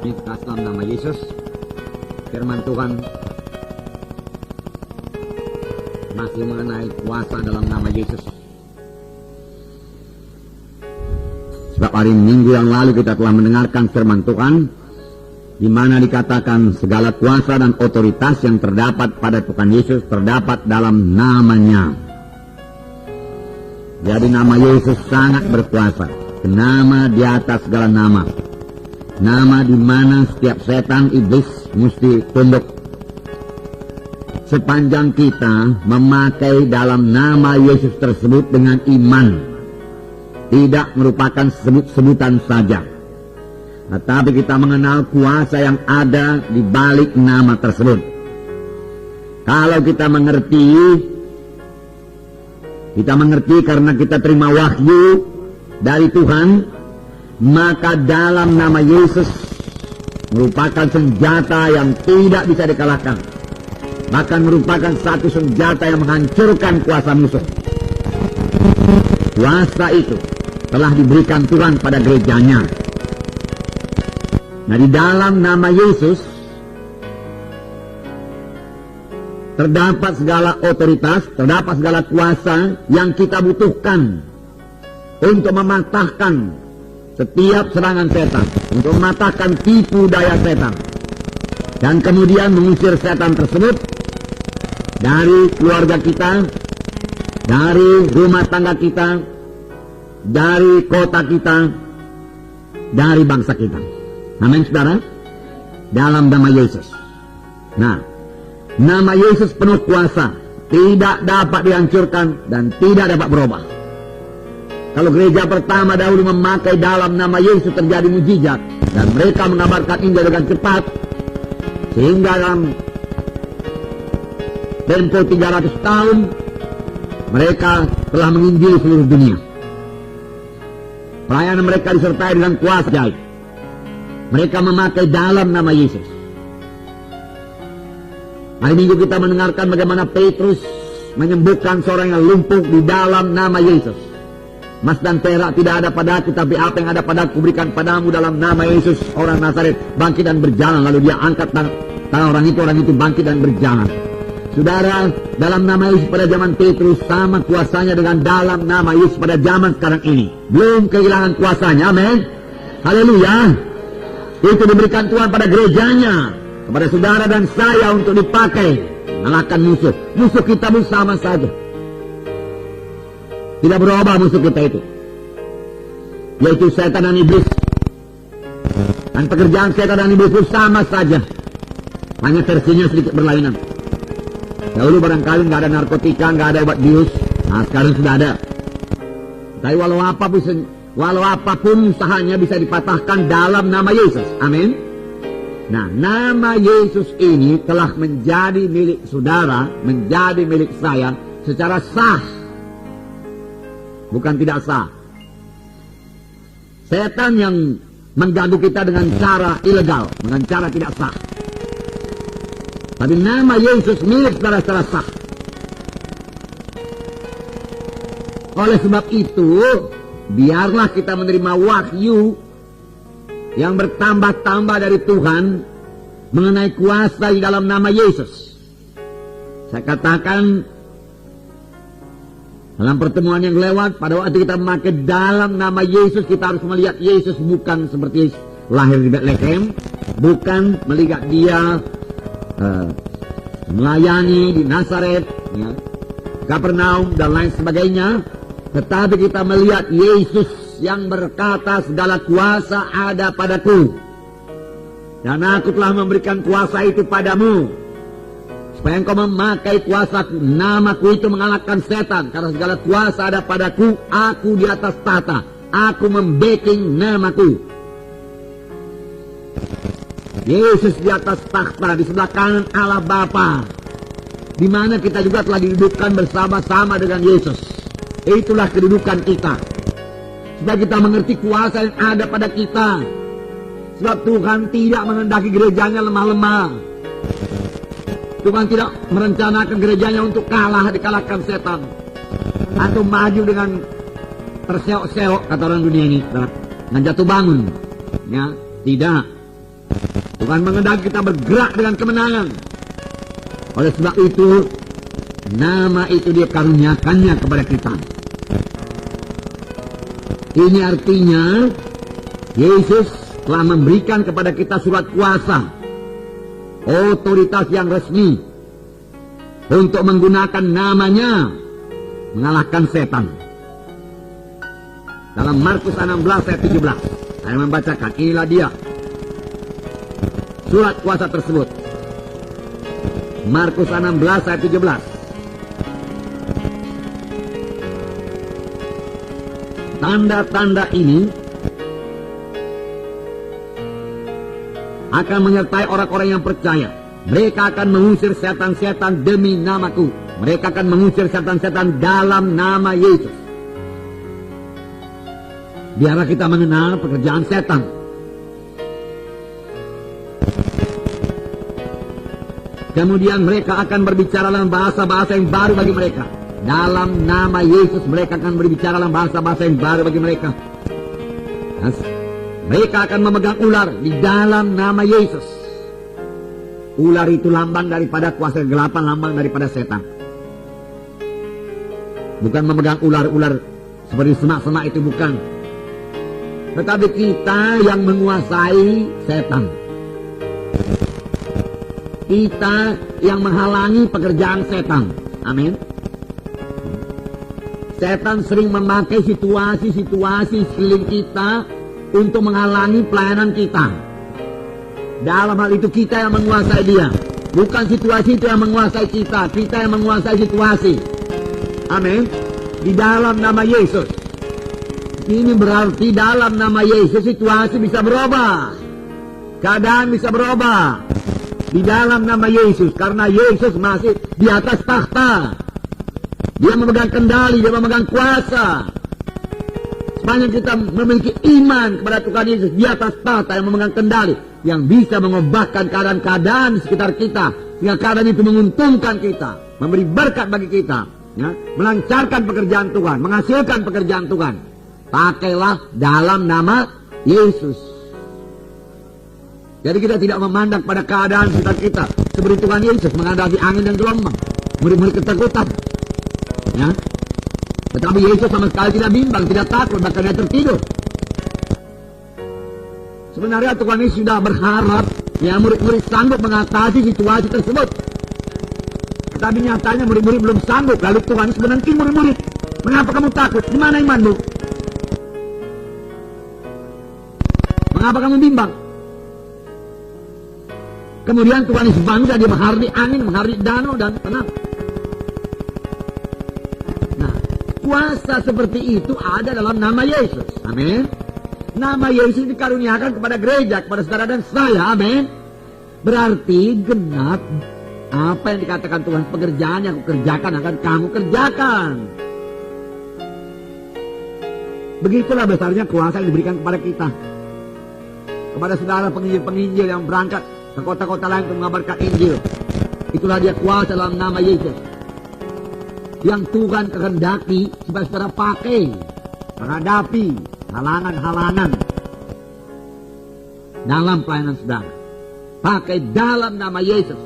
Kita dalam nama Yesus, firman Tuhan masih mengenai kuasa dalam nama Yesus. Sebab hari Minggu yang lalu kita telah mendengarkan firman Tuhan, di mana dikatakan segala kuasa dan otoritas yang terdapat pada Tuhan Yesus terdapat dalam namanya. Jadi nama Yesus sangat berkuasa, nama di atas segala nama. Nama di mana setiap setan iblis mesti tunduk. Sepanjang kita memakai dalam nama Yesus tersebut dengan iman, tidak merupakan sebut-sebutan saja, tetapi kita mengenal kuasa yang ada di balik nama tersebut. Kalau kita mengerti karena kita terima wahyu dari Tuhan, maka dalam nama Yesus merupakan senjata yang tidak bisa dikalahkan, bahkan merupakan satu senjata yang menghancurkan kuasa musuh. Kuasa itu telah diberikan Tuhan pada gerejanya. Nah, di dalam nama Yesus terdapat segala otoritas, terdapat segala kuasa yang kita butuhkan untuk mematahkan setiap serangan setan, untuk mematahkan tipu daya setan, dan kemudian mengusir setan tersebut dari keluarga kita, dari rumah tangga kita, dari kota kita, dari bangsa kita. Amin, saudara. Dalam nama Yesus. Nah, nama Yesus penuh kuasa, tidak dapat dihancurkan dan tidak dapat berubah. Kalau gereja pertama dahulu memakai dalam nama Yesus, terjadi mujizat, dan mereka mengabarkan Injil dengan cepat, sehingga dalam tempo 300 tahun mereka telah menginjili seluruh dunia. Pelayanan mereka disertai dengan kuasa gaib. Mereka memakai dalam nama Yesus. Hari Minggu kita mendengarkan bagaimana Petrus menyembuhkan seorang yang lumpuh di dalam nama Yesus. Emas dan perak tidak ada padaku, tapi apa yang ada padaku berikan padamu dalam nama Yesus orang Nazaret, bangkit dan berjalan. Lalu dia angkat tangan orang itu bangkit dan berjalan. Saudara, dalam nama Yesus pada zaman Petrus sama kuasanya dengan dalam nama Yesus pada zaman sekarang ini. Belum kehilangan kuasanya, amin. Haleluya. Itu diberikan Tuhan pada gerejanya, kepada saudara dan saya untuk dipakai mengalahkan musuh. Musuh kita pun sama saja. Tidak berubah musuh kita itu, yaitu setan dan iblis. Dan pekerjaan setan dan iblis itu sama saja, hanya versinya sedikit berlainan. Dahulu barangkali nggak ada narkotika, nggak ada obat bius. Nah, sekarang sudah ada. Tapi walau apapun usahanya bisa dipatahkan dalam nama Yesus. Amin. Nah, nama Yesus ini telah menjadi milik saudara, menjadi milik saya secara sah. Bukan tidak sah. Setan yang mengganggu kita dengan cara ilegal, dengan cara tidak sah. Tapi nama Yesus milik saudara secara sah. Oleh sebab itu, biarlah kita menerima wahyu yang bertambah-tambah dari Tuhan mengenai kuasa di dalam nama Yesus. Saya katakan dalam pertemuan yang lewat, pada waktu kita memakai dalam nama Yesus, kita harus melihat Yesus bukan seperti lahir di Bethlehem, bukan melihat dia melayani di Nazaret, ya, Kapernaum dan lain sebagainya, tetapi kita melihat Yesus yang berkata segala kuasa ada padaku, dan aku telah memberikan kuasa itu padamu, supaya engkau memakai kuasaku. Namaku itu mengalahkan setan, karena segala kuasa ada padaku. Aku di atas tahta, aku membacking namaku. Yesus di atas takhta, di sebelah kanan Allah Bapa, di mana kita juga telah didudukkan bersama-sama dengan Yesus. Itulah kedudukan kita, supaya kita mengerti kuasa yang ada pada kita. Sebab Tuhan tidak menghendaki gerejanya lemah-lemah. Tuhan tidak merencanakan gerejanya untuk dikalahkan setan, atau maju dengan terseok-seok, kata orang dunia ini, dengan jatuh bangun. Ya, tidak. Tuhan mengendaki kita bergerak dengan kemenangan. Oleh sebab itu, nama itu dia karuniakannya kepada kita. Ini artinya Yesus telah memberikan kepada kita surat kuasa, otoritas yang resmi untuk menggunakan namanya mengalahkan setan. Dalam Markus 16 ayat 17, saya membacakan, inilah dia surat kuasa tersebut. Markus 16 ayat 17. Tanda-tanda ini akan menyertai orang-orang yang percaya. Mereka akan mengusir setan-setan demi namaku. Mereka akan mengusir setan-setan dalam nama Yesus. Biarlah kita mengenal pekerjaan setan. Kemudian mereka akan berbicara dalam bahasa-bahasa yang baru bagi mereka. Dalam nama Yesus mereka akan berbicara dalam bahasa-bahasa yang baru bagi mereka. Mereka akan memegang ular di dalam nama Yesus. Ular itu lambang daripada kuasa kegelapan, lambang daripada setan. Bukan memegang ular-ular seperti semak-semak, itu bukan. Tetapi kita yang menguasai setan. Kita yang menghalangi pekerjaan setan. Amin. Setan sering memakai situasi-situasi sekeliling kita untuk menghalangi pelayanan kita. Dalam hal itu kita yang menguasai dia. Bukan situasi itu yang menguasai kita. Kita yang menguasai situasi. Amin. Di dalam nama Yesus. Ini berarti dalam nama Yesus situasi bisa berubah. Keadaan bisa berubah. Di dalam nama Yesus. Karena Yesus masih di atas takhta. Dia memegang kendali, dia memegang kuasa. Sepanjang kita memiliki iman kepada Tuhan Yesus di atas tahta yang memegang kendali, yang bisa mengubahkan keadaan-keadaan di sekitar kita, sehingga keadaan itu menguntungkan kita, memberi berkat bagi kita, ya, melancarkan pekerjaan Tuhan, menghasilkan pekerjaan Tuhan. Pakailah dalam nama Yesus. Jadi kita tidak memandang pada keadaan sekitar kita, seperti Tuhan Yesus menghadapi angin dan gelombang, murid-murid ketakutan. Ya. Tetapi Yesus sama sekali tidak bimbang, tidak takut, bahkan dia tertidur. Sebenarnya Tuhan Yesus sudah berharap ya murid-murid sanggup mengatasi situasi tersebut. Tetapi nyatanya murid-murid belum sanggup. Lalu Tuhan Yesus menanti murid-murid, mengapa kamu takut? Di mana imanmu? Mengapa kamu bimbang? Kemudian Tuhan Yesus bangsa, dia menghadapi angin, menghadapi danau dan tenang. Kuasa seperti itu ada dalam nama Yesus. Amin. Nama Yesus dikaruniakan kepada gereja, kepada saudara dan saya. Amin. Berarti genap apa yang dikatakan Tuhan, pekerjaan yang aku kerjakan akan kamu kerjakan. Begitulah besarnya kuasa yang diberikan kepada kita. Kepada saudara penginjil-penginjil yang berangkat ke kota-kota lain untuk mengabarkan Injil. Itulah dia kuasa dalam nama Yesus. Yang Tuhan kehendaki supaya saudara pakai menghadapi halangan-halangan dalam pelayanan saudara. Pakai dalam nama Yesus.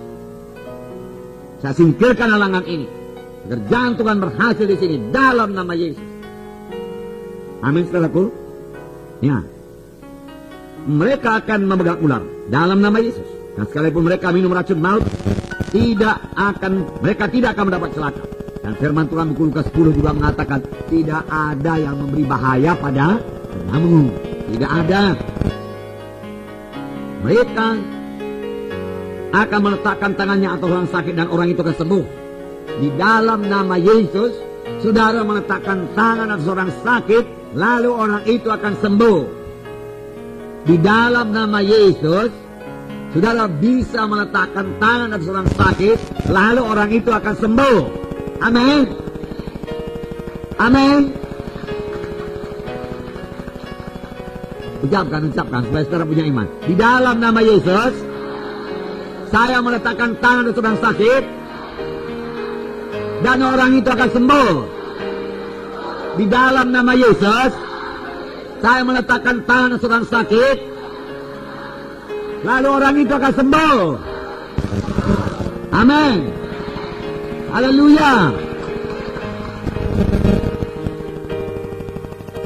Saya singkirkan halangan ini. Pekerjaan Tuhan berhasil di sini dalam nama Yesus. Amin, saudaraku. Ya. Mereka akan memegang ular dalam nama Yesus. Dan sekalipun mereka minum racun maut, mereka tidak akan mendapat celaka. Dan firman Tuhan buku Lukas 10 juga mengatakan, tidak ada yang memberi bahaya pada kamu. Tidak ada. Mereka akan meletakkan tangannya atas orang sakit dan orang itu akan sembuh. Di dalam nama Yesus, saudara meletakkan tangan atas orang sakit, lalu orang itu akan sembuh. Di dalam nama Yesus, saudara bisa meletakkan tangan atas orang sakit, lalu orang itu akan sembuh. Amin. Amin. Ucapkan supaya saudara punya iman. Di dalam nama Yesus, saya meletakkan tangan atas orang sakit dan orang itu akan sembuh. Di dalam nama Yesus, saya meletakkan tangan atas orang sakit lalu orang itu akan sembuh. Amin. Haleluya.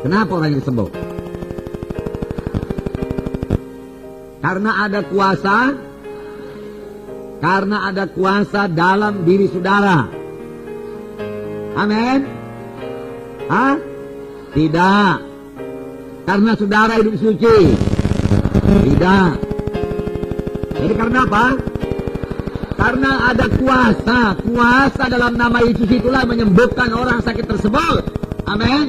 Kenapa orang itu sembuh? Karena ada kuasa. Karena ada kuasa dalam diri saudara. Amin. Hah? Tidak. Karena saudara hidup suci. Tidak. Jadi karena apa? Karena ada kuasa. Kuasa dalam nama Yesus itulah menyembuhkan orang sakit tersebut. Amin.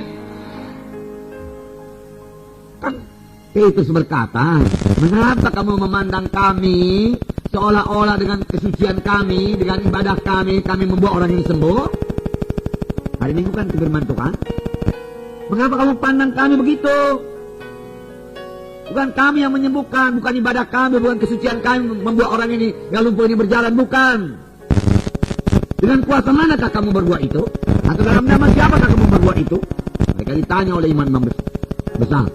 Kan Petrus berkata, mengapa kamu memandang kami seolah-olah dengan kesucian kami, dengan ibadah kami membuat orang ini sembuh? Hari Minggu kan firman Tuhan. Mengapa kamu pandang kami begitu? Bukan kami yang menyembuhkan, bukan ibadah kami, bukan kesucian kami membuat orang ini yang lumpuh ini berjalan, bukan. Dengan kuasa manakah kamu berbuat itu? Atau dalam nama siapakah kamu berbuat itu? Mereka ditanya oleh imam besar.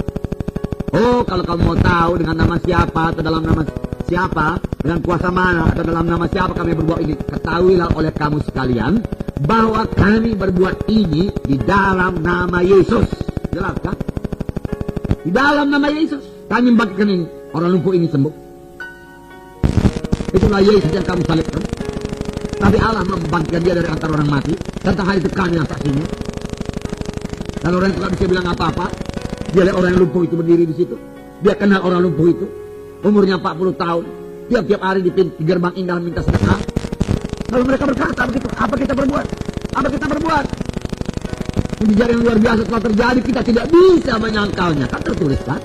Oh, kalau kamu mau tahu dengan nama siapa atau dalam nama siapa, dengan kuasa mana atau dalam nama siapa kami berbuat ini, ketahuilah oleh kamu sekalian bahwa kami berbuat ini di dalam nama Yesus. Jelas kan? Di dalam nama Yesus kami membagikan ini, orang lumpuh ini sembuh. Itulah Yesus yang kami salibkan. Tapi Allah membangkitkan dia dari antara orang mati. Tentang hal itu kami yang saksinya. Dan orang itu tidak bisa bilang apa-apa. Dia lihat orang yang lumpuh itu berdiri di situ. Dia kenal orang lumpuh itu. Umurnya 40 tahun. Tiap-tiap hari di gerbang indah minta sedekah. Lalu mereka berkata begitu, apa kita berbuat? Apa kita berbuat? Mujizat yang luar biasa telah terjadi, kita tidak bisa menyangkalnya. Kan tertulis kan?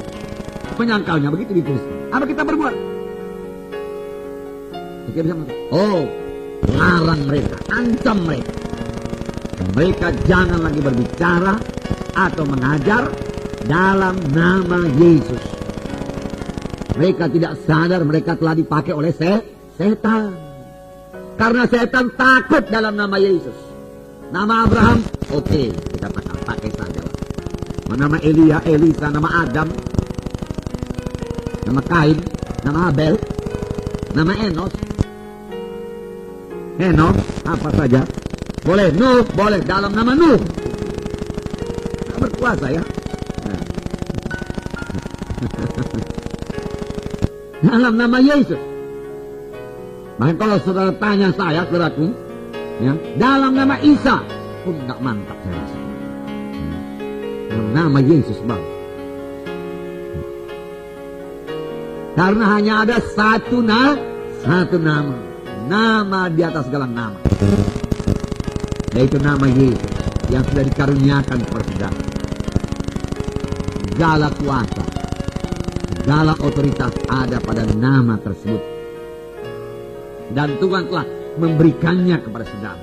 Menyangkalnya begitu dituliskan. Apa kita berbuat? Kita bisa mengatakan, oh, larang mereka, ancam mereka. Mereka jangan lagi berbicara atau mengajar dalam nama Yesus. Mereka tidak sadar mereka telah dipakai oleh setan. Karena setan takut dalam nama Yesus. Nama Abraham, oke, kita pakai saja. Nama Elia, Elisa, nama Adam, nama Kain, nama Abel, nama Enos, apa saja. Boleh, Nuh, boleh, dalam nama Nuh. Nah, berkuasa ya. Dalam nama Yesus. Bahkan kalau saudara tanya saya, saudaraku, ya, dalam nama Isa pun nggak mantap saya rasa. Dalam nama Yesus bang. Karena hanya ada satu nama, nama di atas segala nama, yaitu nama Yesus yang sudah dikaruniakan kepada saudara. Segala kuasa, segala otoritas ada pada nama tersebut. Dan Tuhan telah memberikannya kepada saudara.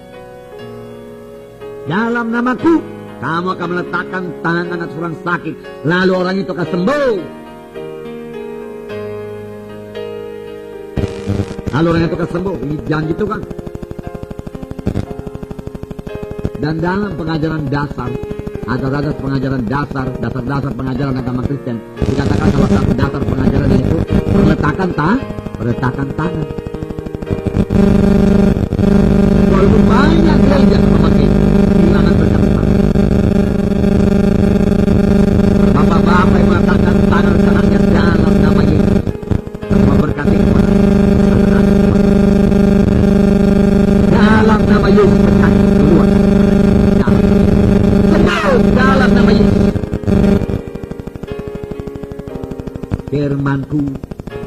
Dalam namaku, kamu akan meletakkan tangan atas orang sakit, lalu orang itu akan sembuh. Lalu orang itu akan sembuh. Ini janji Tuhan. Dan dalam pengajaran dasar, atau dasar pengajaran agama Kristen, dikatakan salah satu dasar pengajaran itu peletakan tangan. Walaupun banyak gereja memakai kehilangan berkata, bapak-bapak yang meletakkan tangan kanannya dalam nama Yesus, memberkati kepada dalam nama Yesus, berkati keluar dalam nama Yesus. Firmanku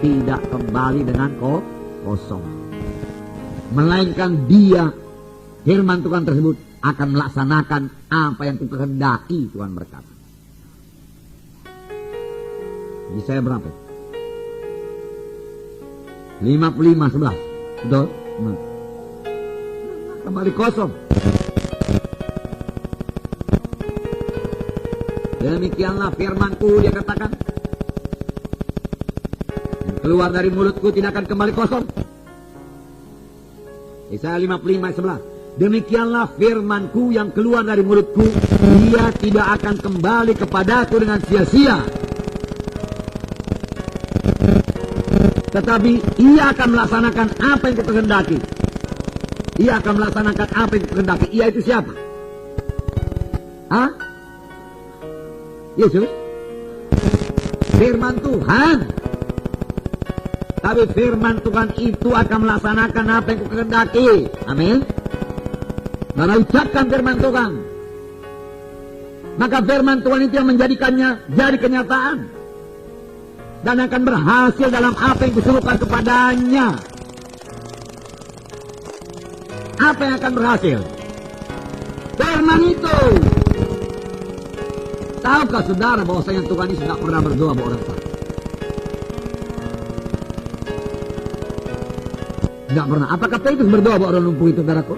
tidak kembali dengan kosong, melainkan dia, firman Tuhan tersebut akan melaksanakan apa yang Tuhan kehendaki. Tuhan berkata. Jadi saya berapa? 55:11. Betul? Kembali kosong. Demikianlah firmanku, dia katakan, yang keluar dari mulutku tidak akan kembali kosong. Yesaya 55:11. Demikianlah firmanku yang keluar dari mulutku, dia tidak akan kembali kepadaku dengan sia-sia, tetapi ia akan melaksanakan apa yang kukehendaki. Ia akan melaksanakan apa yang kukehendaki. Ia itu siapa? Hah? Yesus? Firman Tuhan. Tapi firman Tuhan itu akan melaksanakan apa yang kukehendaki. Amin. Karena ucapkan firman Tuhan, maka firman Tuhan itu yang menjadikannya jadi kenyataan dan akan berhasil dalam apa yang kusuruhkan kepadanya. Apa yang akan berhasil? Firman itu. Tahukah saudara bahwasanya Tuhan ini tidak pernah berdoa buat orang sakit? Tidak pernah. Apakah Petrus berdoa buat orang lumpuh itu, saudaraku?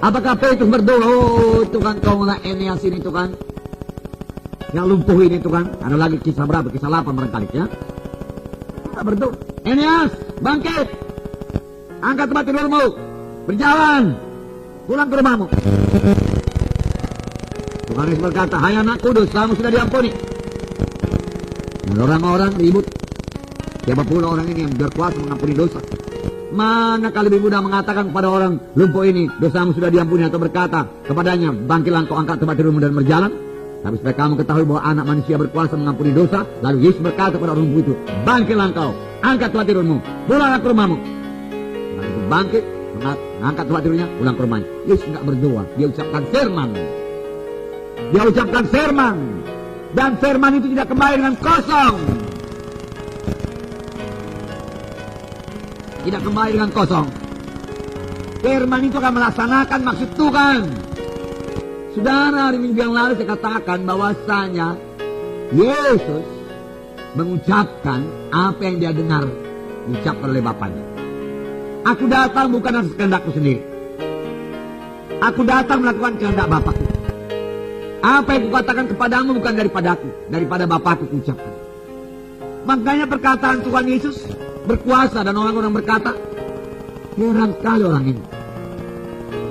Apakah Petrus berdoa, oh Tuhan kau ngeliat Eneas ini Tuhan, yang lumpuh ini Tuhan? Ada lagi kisah berapa? Kisah 8 barangkali ya. Kita berdoa, Eneas bangkit, angkat tempat tidurmu, berjalan, pulang ke rumahmu. Tuhan Yesus berkata, hai anak kudus, kamu sudah diampuni. Dan orang-orang ribut, siapa pula orang ini yang berkuasa mengampuni dosa? Manakah lebih mudah mengatakan kepada orang lumpuh ini, dosamu sudah diampuni, atau berkata kepadanya, bangkitlah engkau, angkat tempat tidurmu dan berjalan? Tapi supaya kamu ketahui bahwa anak manusia berkuasa mengampuni dosa, lalu Yesus berkata kepada orang lumpuh itu, bangkitlah engkau, angkat tempat tidurmu, pulanglah ke rumahmu. Lalu itu bangkit, angkat tempat tidurnya, pulang ke rumahnya. Yesus tidak berdoa, dia ucapkan firman. Dia ucapkan firman, dan firman itu tidak kembali dengan kosong. Tidak kembali dengan kosong. Firman itu akan melaksanakan maksud Tuhan. Saudara, di minggu yang lalu saya katakan bahwasanya Yesus mengucapkan apa yang dia dengar diucapkan oleh Bapaknya. Aku datang bukan atas kehendakku sendiri. Aku datang melakukan kehendak Bapakku. Apa yang kukatakan kepadamu bukan daripadaku, daripada Bapakku kuucapkan. Makanya perkataan Tuhan Yesus berkuasa, dan orang-orang berkata, heran sekali orang ini.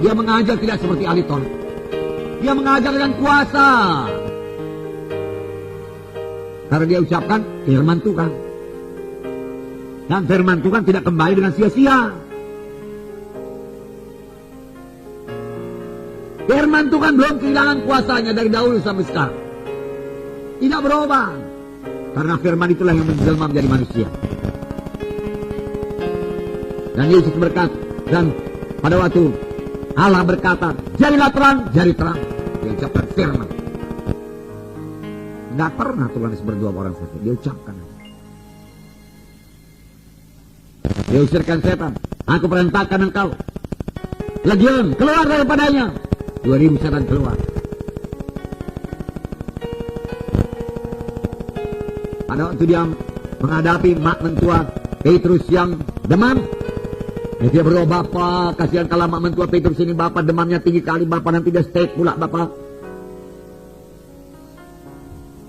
Dia mengajar tidak seperti ahli Taurat. Dia mengajar dengan kuasa. Karena dia ucapkan firman Tuhan. Dan firman Tuhan tidak kembali dengan sia-sia. Firman Tuhan belum kehilangan kuasanya dari dahulu sampai sekarang. Tidak berubah. Karena firman itulah yang menjelma menjadi manusia. Dan Yesus berkata, dan pada waktu Allah berkata, jadilah terang, jadi terang. Dia ucapkan firman. Tidak pernah Tuhan Yesus berdoa orang sakit. Dia ucapkan. Dia usirkan setan. Aku perintahkan engkau, legion, keluar daripadanya. 2000 setan keluar. Pada waktu dia menghadapi mak mentua Petrus yang demam, dia berdoa, Bapak, kasihan kalau mak mentua Petrus ini, Bapak demamnya tinggi kali, Bapak nanti dia stay pula, Bapak.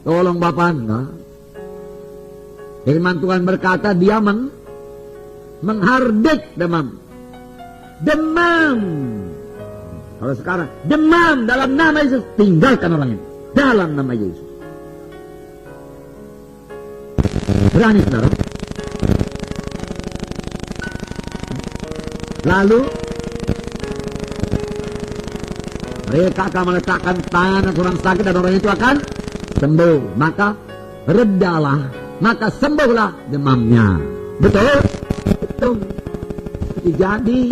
Tolong Bapak. Enggak. Firman Tuhan berkata, dia menghardik demam. Demam. Kalau sekarang, demam dalam nama Yesus, tinggalkan orang ini. Dalam nama Yesus. Berani saudara. Lalu mereka akan meletakkan tangan orang sakit dan orang itu akan sembuh. Maka redalah, maka sembuhlah demamnya. Betul? Betul. Jadi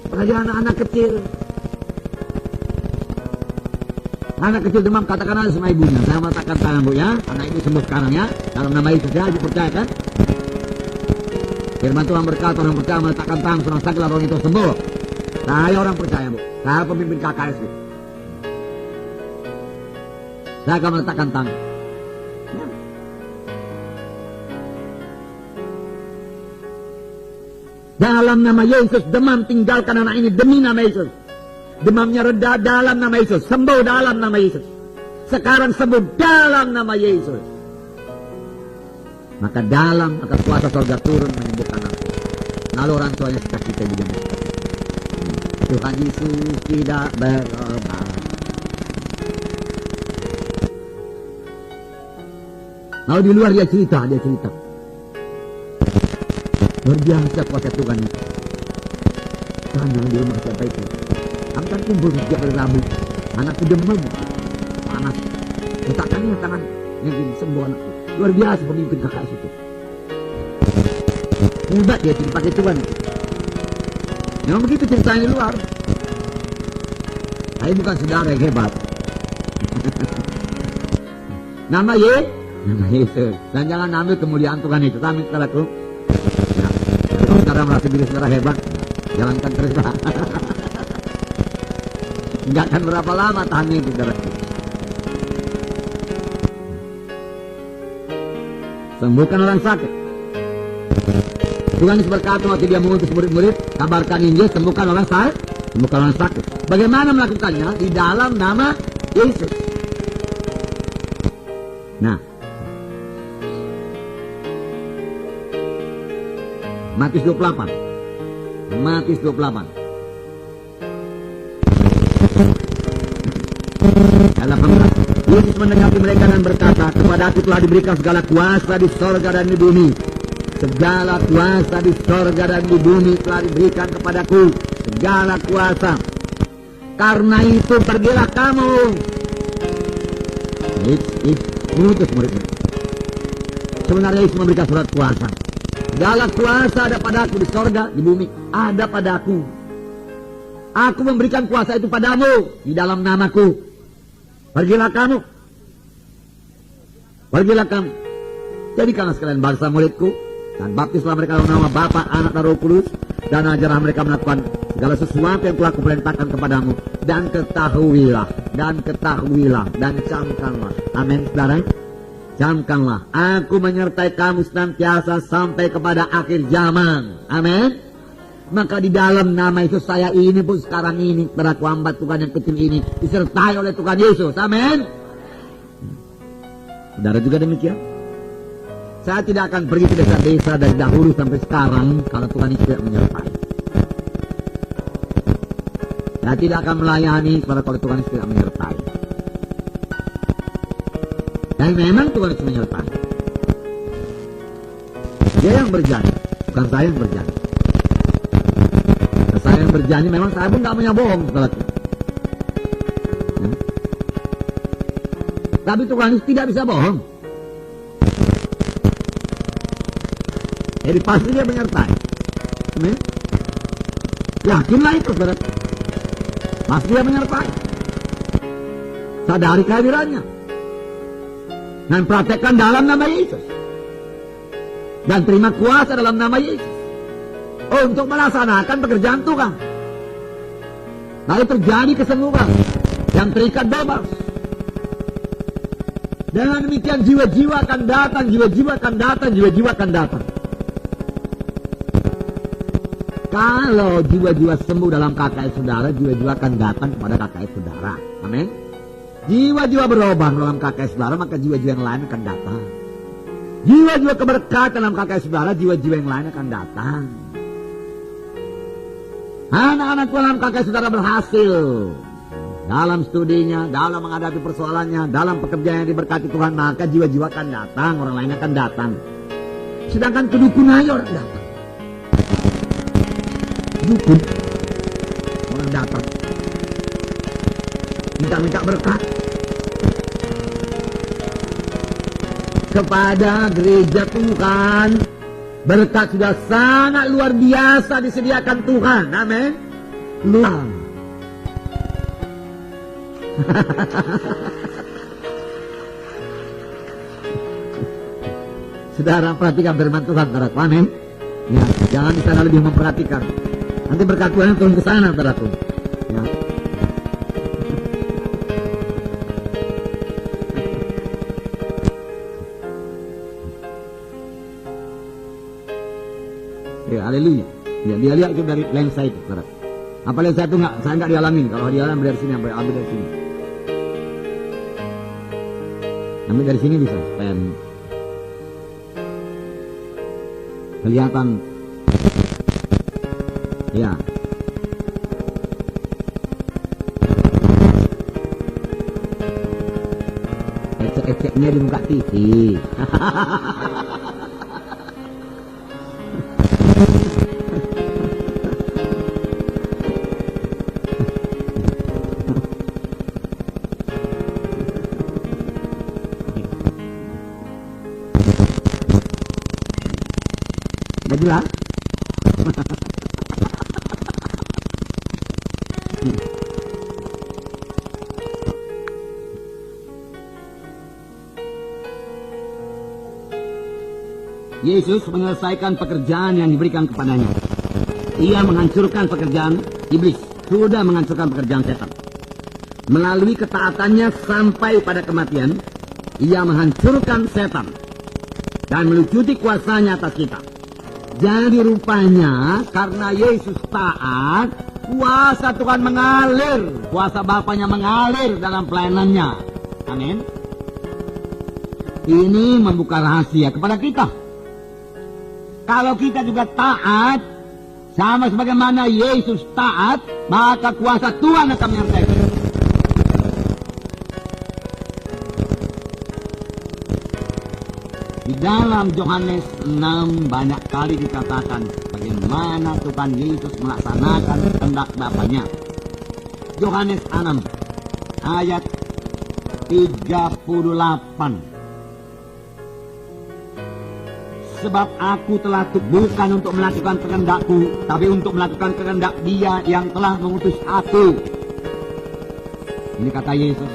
pada anak-anak kecil, anak kecil demam, katakan aja sama ibunya, saya meletakkan tangan bu ya, anak ibu sembuh sekarang ya, dalam nama Yesus ya, ibu percaya kan? Firman Tuhan berkata, orang percaya meletakkan tangan orang sakit, orang itu sembuh. Saya orang percaya bu, saya pemimpin KKS bu. Saya akan meletakkan tangan. Ya. Dalam nama Yesus, demam tinggalkan anak ini demi nama Yesus. Demamnya reda dalam nama Yesus, sembuh dalam nama Yesus. Sekarang sembuh dalam nama Yesus. Maka maka kuasa surga turun menyembuhkan aku. Lalu orang tuanya suka kita juga. Tuhan Yesus tidak berubah. Lalu di luar dia cerita. Luar biasa kuasa Tuhan. Tangan di rumah siapa itu? Akan kumpul sejak hari Rabu. Anakku demam, panas. Letakkannya tangan yang sembuh anakku. Luar biasa pemimpin kakak situ. Hebat dia dipakai Tuhan. Memang begitu ceritanya di luar. Saya bukan saudara yang hebat. Nama Yesus. Dan jangan ambil kemuliaan Tuhan itu. Amin, saudaraku. Ya. Kalau saudara merasa diri saudara hebat, jalankan terus lah. Enggak akan berapa lama tahan itu, saudaraku. Sembuhkan orang sakit. Tuhan Yesus berkata waktu dia mengutus murid-murid, kabarkan Injil, sembuhkan orang sakit. Sembuhkan orang sakit. Bagaimana melakukannya? Di dalam nama Yesus. Nah, Matius 28. Matius 28. Ayat 18. Yesus mendekati mereka dan berkata, kepada aku telah diberikan segala kuasa di sorga dan di bumi. Segala kuasa di sorga dan di bumi telah diberikan kepadaku. Segala kuasa. Karena itu pergilah kamu. Mengutus murid-murid. Sebenarnya Yesus memberikan surat kuasa. Segala kuasa ada padaku di sorga, di bumi. Ada padaku. Aku memberikan kuasa itu padamu. Di dalam namaku. Pergilah kamu. Pergilah kamu. Jadikanlah sekalian bangsa muridku. Dan baptislah mereka dalam nama Bapa, Anak, dan Roh Kudus. Dan ajarlah mereka melakukan segala sesuatu yang telah kuperintahkan kepadamu. Dan ketahuilah. Dan ketahuilah. Dan camkanlah. Amin, saudara. Camkanlah. Aku menyertai kamu senantiasa sampai kepada akhir zaman. Amin. Maka di dalam nama Yesus saya ini pun sekarang ini, saudaraku hamba Tuhan yang kecil ini, disertai oleh Tuhan Yesus. Amin. Saudara juga demikian. Saya tidak akan pergi ke desa-desa dari dahulu sampai sekarang kalau Tuhan Yesus tidak menyertai. Saya tidak akan melayani kalau Tuhan Yesus tidak menyertai. Dan memang Tuhan Yesus menyertai. Dia yang berjanji, bukan saya yang berjanji. Nah, saya yang berjanji, memang saya pun tidak punya bohong. Tapi Tuhan Yesus tidak bisa bohong. Jadi pasti dia menyertai. Amin. Yakinlah itu, saudara. Pasti dia menyertai. Sadari kehadirannya. Dan praktekkan dalam nama Yesus. Dan terima kuasa dalam nama Yesus. Untuk melaksanakan pekerjaan Tuhan. Lalu terjadi kesembuhan. Yang terikat bebas. Dengan demikian jiwa-jiwa akan datang, jiwa-jiwa akan datang, jiwa-jiwa akan datang. Kalau jiwa-jiwa sembuh dalam KKS saudara, jiwa-jiwa akan datang kepada KKS saudara. Amin. Jiwa-jiwa berubah dalam KKS saudara, maka jiwa-jiwa yang lain akan datang. Jiwa-jiwa keberkatan dalam KKS saudara, jiwa-jiwa yang lain akan datang. Anak-anak dalam KKS saudara berhasil dalam studinya, dalam menghadapi persoalannya, dalam pekerjaan yang diberkati Tuhan, maka jiwa-jiwa akan datang, orang lain akan datang. Sedangkan kedukun ayo orang datang. Dukun orang datang minta berkat kepada gereja Tuhan. Berkat sudah sangat luar biasa disediakan Tuhan. Amin. Luar. Saudara perhatikan firman Tuhan, saudara. Amin. Ya, jangan di sana lebih memperhatikan. Nanti berkat Tuhan turun ke sana, saudaraku. Ya. Ya, haleluya. Ya, dia lihat itu dari lensa itu, saudara. Apa lensa itu saya nggak dialamin. Kalau dialamin dari sini, ambil dari sini. Ambil dari sini bisa. Kelihatan. Ya. Ecek-eceknya di muka TV. jelas. Yesus menyelesaikan pekerjaan yang diberikan kepadanya. Ia menghancurkan pekerjaan iblis, sudah menghancurkan pekerjaan setan. Melalui ketaatannya sampai pada kematian, ia menghancurkan setan dan melucuti kuasanya atas kita. Jadi rupanya karena Yesus taat, kuasa Tuhan mengalir, kuasa Bapaknya mengalir dalam pelayanannya. Amin. Ini membuka rahasia kepada kita. Kalau kita juga taat, sama sebagaimana Yesus taat, maka kuasa Tuhan akan menyertai kita. Di dalam Yohanes 6 banyak kali dikatakan bagaimana Tuhan Yesus melaksanakan kehendak Bapaknya. Yohanes 6 ayat 38. Sebab aku telah bukan untuk melakukan kehendakku, tapi untuk melakukan kehendak Dia yang telah mengutus aku. Ini kata Yesus.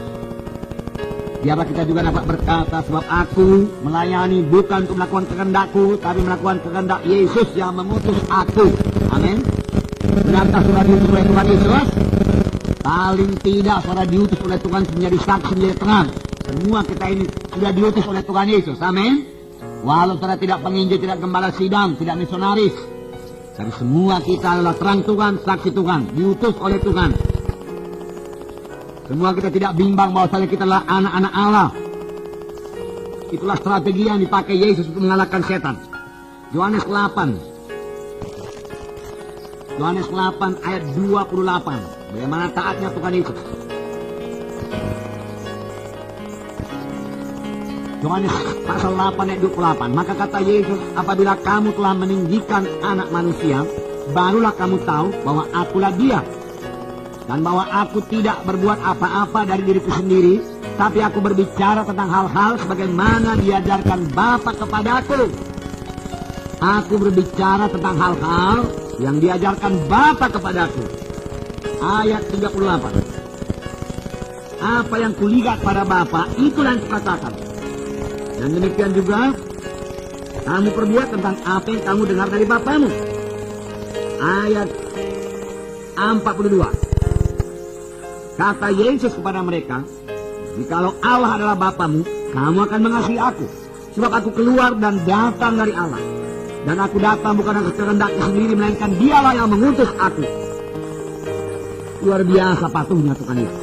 Biarlah kita juga dapat berkata, sebab aku melayani bukan untuk melakukan kehendakku, tapi melakukan kehendak Yesus yang mengutus aku. Amin. Benarkah saudara diutus oleh Tuhan Yesus? Paling tidak saudara diutus oleh Tuhan menjadi saksi, menjadi terang. Semua kita ini sudah diutus oleh Tuhan Yesus. Amin. Walau saudara tidak penginjil, tidak gembala sidang, tidak misionaris, tapi semua kita adalah terang Tuhan, saksi Tuhan, diutus oleh Tuhan. Semua kita tidak bimbang bahwasanya kita adalah anak-anak Allah. Itulah strategi yang dipakai Yesus untuk mengalahkan setan. Yohanes 8 ayat 28. Bagaimana taatnya Tuhan Yesus. Yohanes pasal 8 ayat 28. Maka kata Yesus, apabila kamu telah meninggikan anak manusia, barulah kamu tahu bahwa akulah Dia. Dan bahwa aku tidak berbuat apa-apa dari diriku sendiri, tapi aku berbicara tentang hal-hal sebagaimana diajarkan Bapa kepadaku. Aku berbicara tentang hal-hal yang diajarkan Bapa kepadaku. Ayat 38. Apa yang kulihat pada Bapa, itulah yang kukatakan. Dan demikian juga kamu perbuat tentang apa yang kamu dengar dari Bapamu. Ayat 42. Kata Yesus kepada mereka, jikalau Allah adalah Bapamu, kamu akan mengasihi aku. Sebab aku keluar dan datang dari Allah. Dan aku datang bukan atas kehendakku sendiri, melainkan Dialah yang mengutus aku. Luar biasa patuhnya Tuhan Yesus.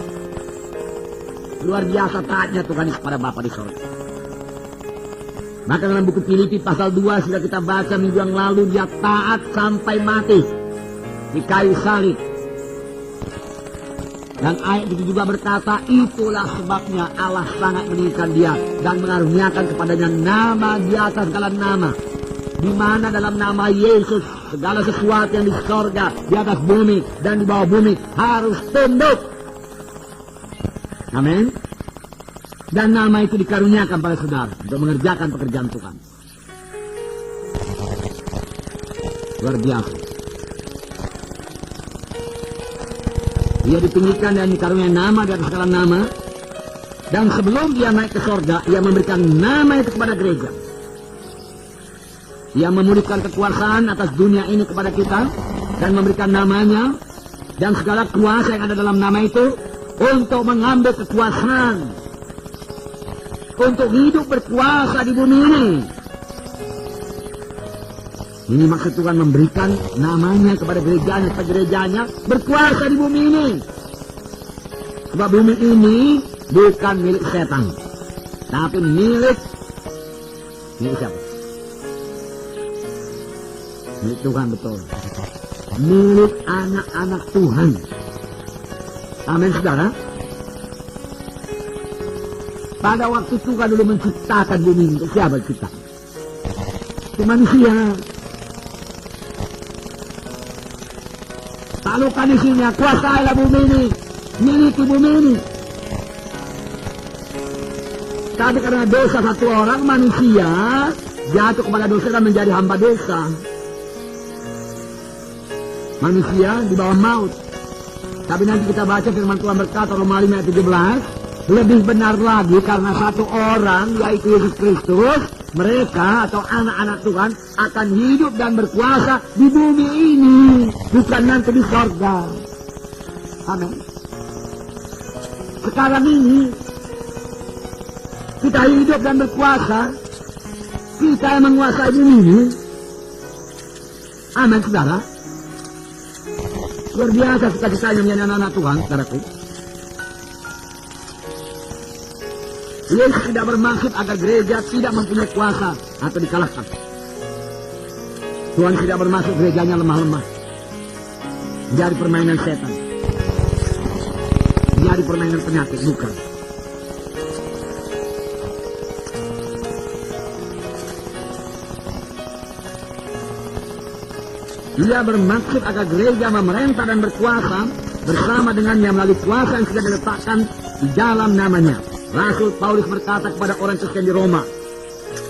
Luar biasa taatnya Tuhan Yesus kepada Bapa di sorga. Maka dalam buku Filipi pasal 2 sudah kita baca minggu yang lalu, dia taat sampai mati di kayu salib. Dan ayat itu juga berkata, itulah sebabnya Allah sangat meninggikan dia dan mengaruniakan kepadanya nama di atas segala nama. Di mana dalam nama Yesus segala sesuatu yang di sorga, di atas bumi dan di bawah bumi harus tunduk. Amin. Dan nama itu dikaruniakan pada saudara untuk mengerjakan pekerjaan Tuhan. Luar biasa. Dia ditinggikan dan dikaruniai nama dan segala nama. Dan sebelum dia naik ke sorga, ia memberikan nama itu kepada gereja. Ia memulihkan kekuasaan atas dunia ini kepada kita dan memberikan namanya dan segala kuasa yang ada dalam nama itu untuk mengambil kekuasaan, untuk hidup berkuasa di bumi ini. Ini maksud Tuhan memberikan namanya kepada gerejanya, supaya gerejanya berkuasa di bumi ini. Sebab bumi ini bukan milik setan, tapi milik siapa? Milik Tuhan, betul. Milik anak-anak Tuhan. Amin, saudara. Pada waktu Tuhan dulu menciptakan bumi ini, untuk siapa kita? Untuk manusia. Taklukkan isinya, kuasailah bumi ini, miliki bumi ini. Tapi karena dosa satu orang manusia jatuh kepada dosa dan menjadi hamba dosa. manusia di bawah maut. Tapi nanti kita baca firman Tuhan berkata Roma 5 ayat 17, lebih benar lagi karena satu orang yaitu Yesus Kristus, mereka atau anak-anak Tuhan akan hidup dan berkuasa di bumi ini, bukan nanti di sorga. Amin. Sekarang ini kita hidup dan berkuasa, kita yang menguasai bumi ini. Amin, saudara. Luar biasa cita-citanya menjadi anak-anak Tuhan, saudaraku. Yesus tidak bermaksud agar gereja tidak mempunyai kuasa atau dikalahkan. Tuhan tidak bermaksud gerejanya lemah-lemah, jadi permainan setan, jadi permainan penyakit, bukan. Dia bermaksud agar gereja memerintah dan berkuasa bersama dengannya melalui kuasa yang sudah diletakkan di dalam namanya. Rasul Paulus berkata kepada orang Kristen di Roma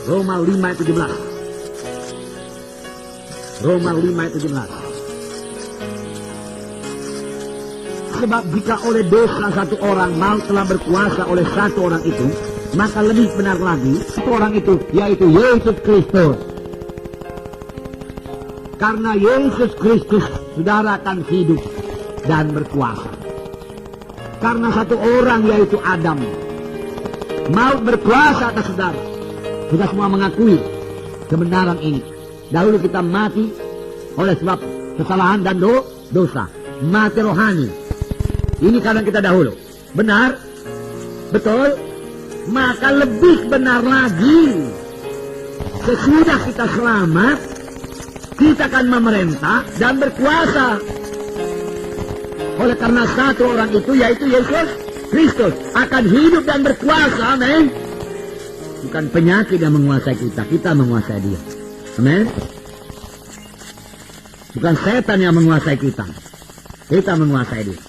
5 ayat 17. Roma 5 ayat 17. Sebab jika oleh dosa satu orang maut telah berkuasa oleh satu orang itu, maka lebih benar lagi satu orang itu, yaitu Yesus Kristus. Karena Yesus Kristus, saudara, akan hidup dan berkuasa. Karena satu orang, yaitu Adam, maut berkuasa atas saudara. Kita semua mengakui kebenaran ini. Dahulu kita mati oleh sebab kesalahan dan dosa. Mati rohani. Ini keadaan kita dahulu. Benar? Betul? Maka lebih benar lagi, sesudah kita selamat, kita akan memerintah dan berkuasa. Oleh karena satu orang itu, yaitu Yesus Kristus, akan hidup dan berkuasa. Amin. Bukan penyakit yang menguasai kita, kita menguasai dia. Amin. Bukan setan yang menguasai kita, kita menguasai dia.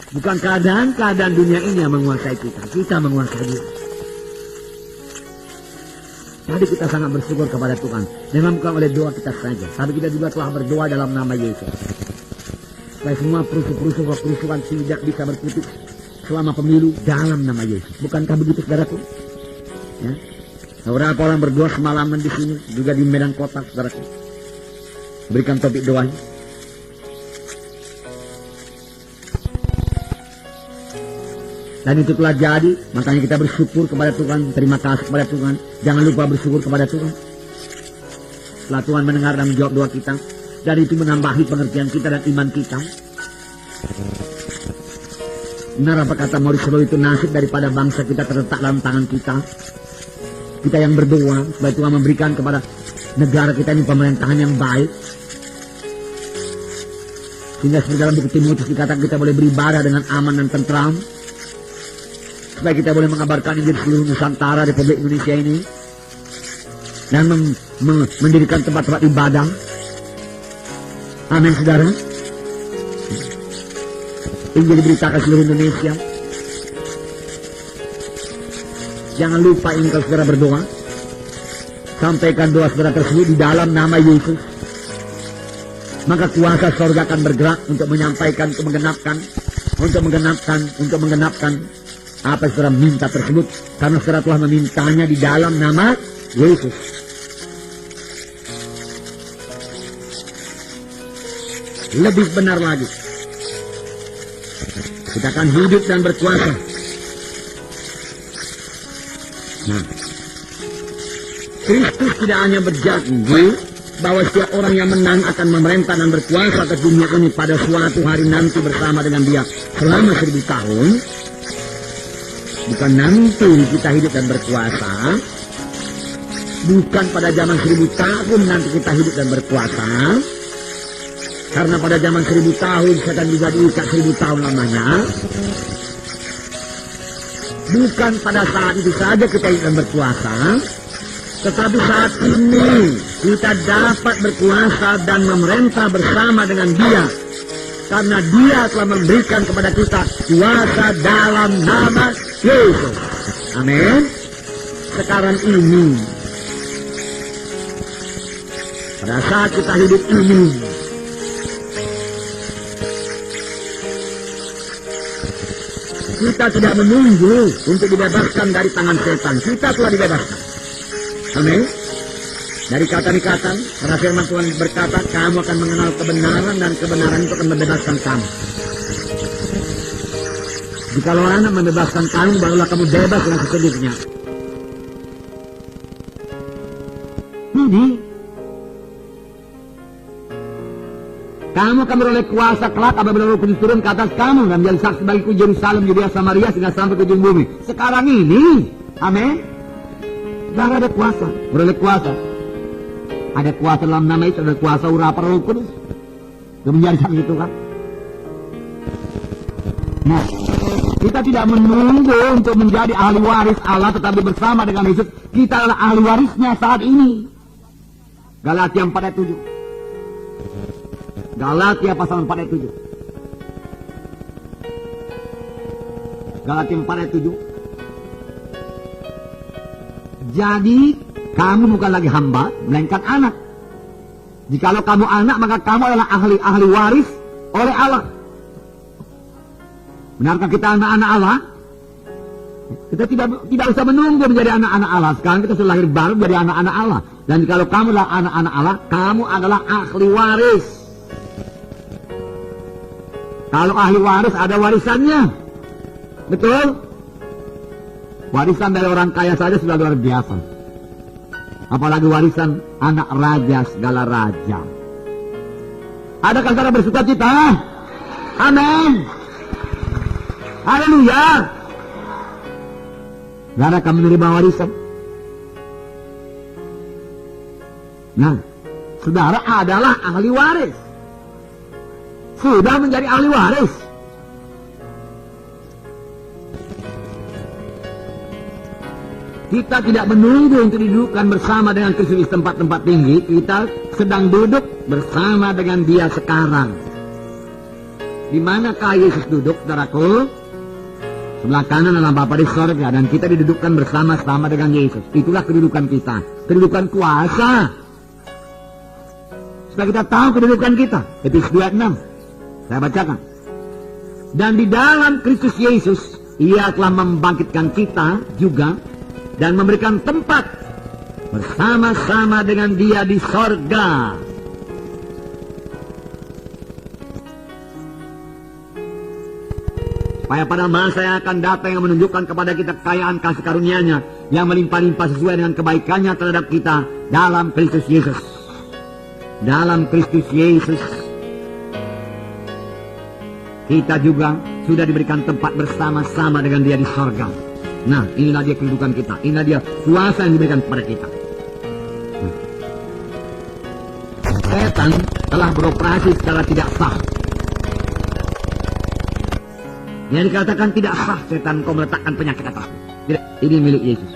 Bukan keadaan dunia ini yang menguasai kita, kita menguasai dia. Tadi kita sangat bersyukur kepada Tuhan. Memang bukan oleh doa kita saja, tapi kita juga telah berdoa dalam nama Yesus. Supaya semua perusuhan tidak bisa berkutik selama pemilu dalam nama Yesus. Bukankah begitu, saudaraku? Ya. Beberapa orang berdoa semalaman di sini, juga di Medan Kota, saudaraku. Berikan topik doanya. Dan itu telah jadi, makanya kita bersyukur kepada Tuhan, terima kasih kepada Tuhan. Jangan lupa bersyukur kepada Tuhan. Setelah Tuhan mendengar dan menjawab doa kita, dan itu menambahi pengertian kita dan iman kita. Benar apa kata Maurice Rowe, itu nasib daripada bangsa kita terletak dalam tangan kita. Kita yang berdoa supaya Tuhan memberikan kepada negara kita ini pemerintahan yang baik. Sehingga seperti dalam buku Timotius dikatakan kita boleh beribadah dengan aman dan tentram. Supaya kita boleh mengabarkan Injil seluruh Nusantara, Republik Indonesia ini. Dan mendirikan tempat-tempat ibadah. Amin, saudara. Injil diberitakan seluruh Indonesia. Jangan lupa ini kalau saudara berdoa. Sampaikan doa saudara tersebut di dalam nama Yesus. Maka kuasa surga akan bergerak untuk menyampaikan, untuk menggenapkan apa yang saudara minta tersebut, karena saudara telah memintanya di dalam nama Yesus. Lebih benar lagi, kita akan hidup dan berkuasa. Nah, Kristus tidak hanya berjanji bahwa setiap orang yang menang akan memerintah dan berkuasa atas dunia ini pada suatu hari nanti bersama dengan dia selama 1000 tahun. Bukan nanti kita hidup dan berkuasa, bukan pada zaman 1000 tahun nanti kita hidup dan berkuasa, karena pada zaman 1000 tahun setan juga diikat 1000 tahun lamanya. Bukan pada saat itu saja kita hidup dan berkuasa, tetapi saat ini kita dapat berkuasa dan memerintah bersama dengan dia, karena dia telah memberikan kepada kita kuasa dalam nama Yesus. Amin. Sekarang ini, pada saat kita hidup ini, kita tidak menunggu untuk dibebaskan dari tangan setan. Kita telah dibebaskan. Amin. Dari kata-kata, karena firman Tuhan berkata, kamu akan mengenal kebenaran dan kebenaran itu akan membebaskan kamu. Jikalau anak membebaskan kamu, barulah kamu bebas dengan sesungguhnya. Jadi, kamu akan beroleh kuasa kelak apabila Roh Kudus turun ke atas kamu dan menjadi saksi bagiku Yerusalem, Yudea, Samaria sehingga sampai ke ujung bumi. Sekarang ini, amin. Sudah ada kuasa, beroleh kuasa. Ada kuasa dalam nama itu, ada kuasa urapan Roh Kudus. Itu menjadi saksi itu kan. Nah, kita tidak menunggu untuk menjadi ahli waris Allah, tetapi bersama dengan Yesus kita adalah ahli warisnya saat ini. Galatia 4 ayat 7. Galatia pasal 4 ayat 7. Galatia 4 ayat 7. Jadi kamu bukan lagi hamba, melainkan anak. Jikalau kamu anak, maka kamu adalah ahli waris oleh Allah. Benarkah kita anak-anak Allah? Kita tidak usah menunggu menjadi anak-anak Allah. Sekarang kita sudah lahir baru menjadi anak-anak Allah. Dan kalau kamu adalah anak-anak Allah, kamu adalah ahli waris. Kalau ahli waris ada warisannya. Betul? Warisan dari orang kaya saja sudah luar biasa. Apalagi warisan anak raja segala raja. Adakah saudara bersuka cita? Amin. Haleluya. Saudara akan menerima warisan. Nah, saudara adalah ahli waris. Sudah menjadi ahli waris. Kita tidak menunggu untuk didudukkan bersama dengan Kristus di tempat-tempat tinggi. Kita sedang duduk bersama dengan Dia sekarang. Di manakah Yesus duduk, saudaraku? Sebelah kanan adalah Bapa di sorga, dan kita didudukkan bersama-sama dengan Yesus. Itulah kedudukan kita, kedudukan kuasa. Supaya kita tahu kedudukan kita. Efesus 2:6. Saya bacakan. Dan di dalam Kristus Yesus, Ia telah membangkitkan kita juga dan memberikan tempat bersama-sama dengan Dia di sorga. Supaya pada masa yang akan datang yang menunjukkan kepada kita kekayaan kasih karunia-Nya yang melimpah-limpah sesuai dengan kebaikan-Nya terhadap kita dalam Kristus Yesus. Dalam Kristus Yesus kita juga sudah diberikan tempat bersama-sama dengan Dia di sorga. Nah, inilah dia kedudukan kita. Inilah dia kuasa yang diberikan kepada kita. Setan telah beroperasi secara tidak sah. Yang dikatakan tidak sah, setan kau meletakkan penyakit atasku. Tidak, ini milik Yesus.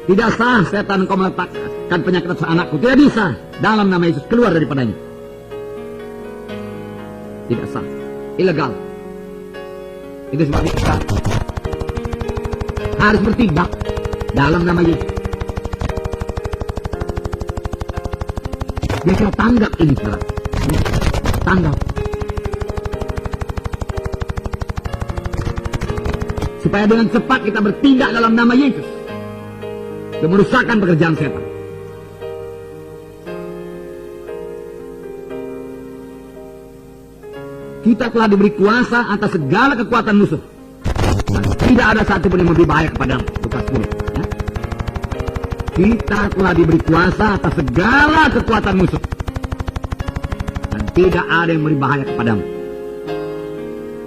Tidak sah, setan kau meletakkan penyakit atas anakku. Tidak bisa. Dalam nama Yesus, keluar daripadanya. Tidak sah. Ilegal. Itu sebabnya kita harus bertindak dalam nama Yesus. Biar kita tanggap ini, saudara. Tanggap. Supaya dengan cepat kita bertindak dalam nama Yesus. Dan merusakkan pekerjaan setan. Kita telah diberi kuasa atas segala kekuatan musuh. Dan tidak ada satupun yang lebih bahaya kepadamu. Lukas 10. Ya? Kita telah diberi kuasa atas segala kekuatan musuh. Dan tidak ada yang lebih bahaya kepadamu.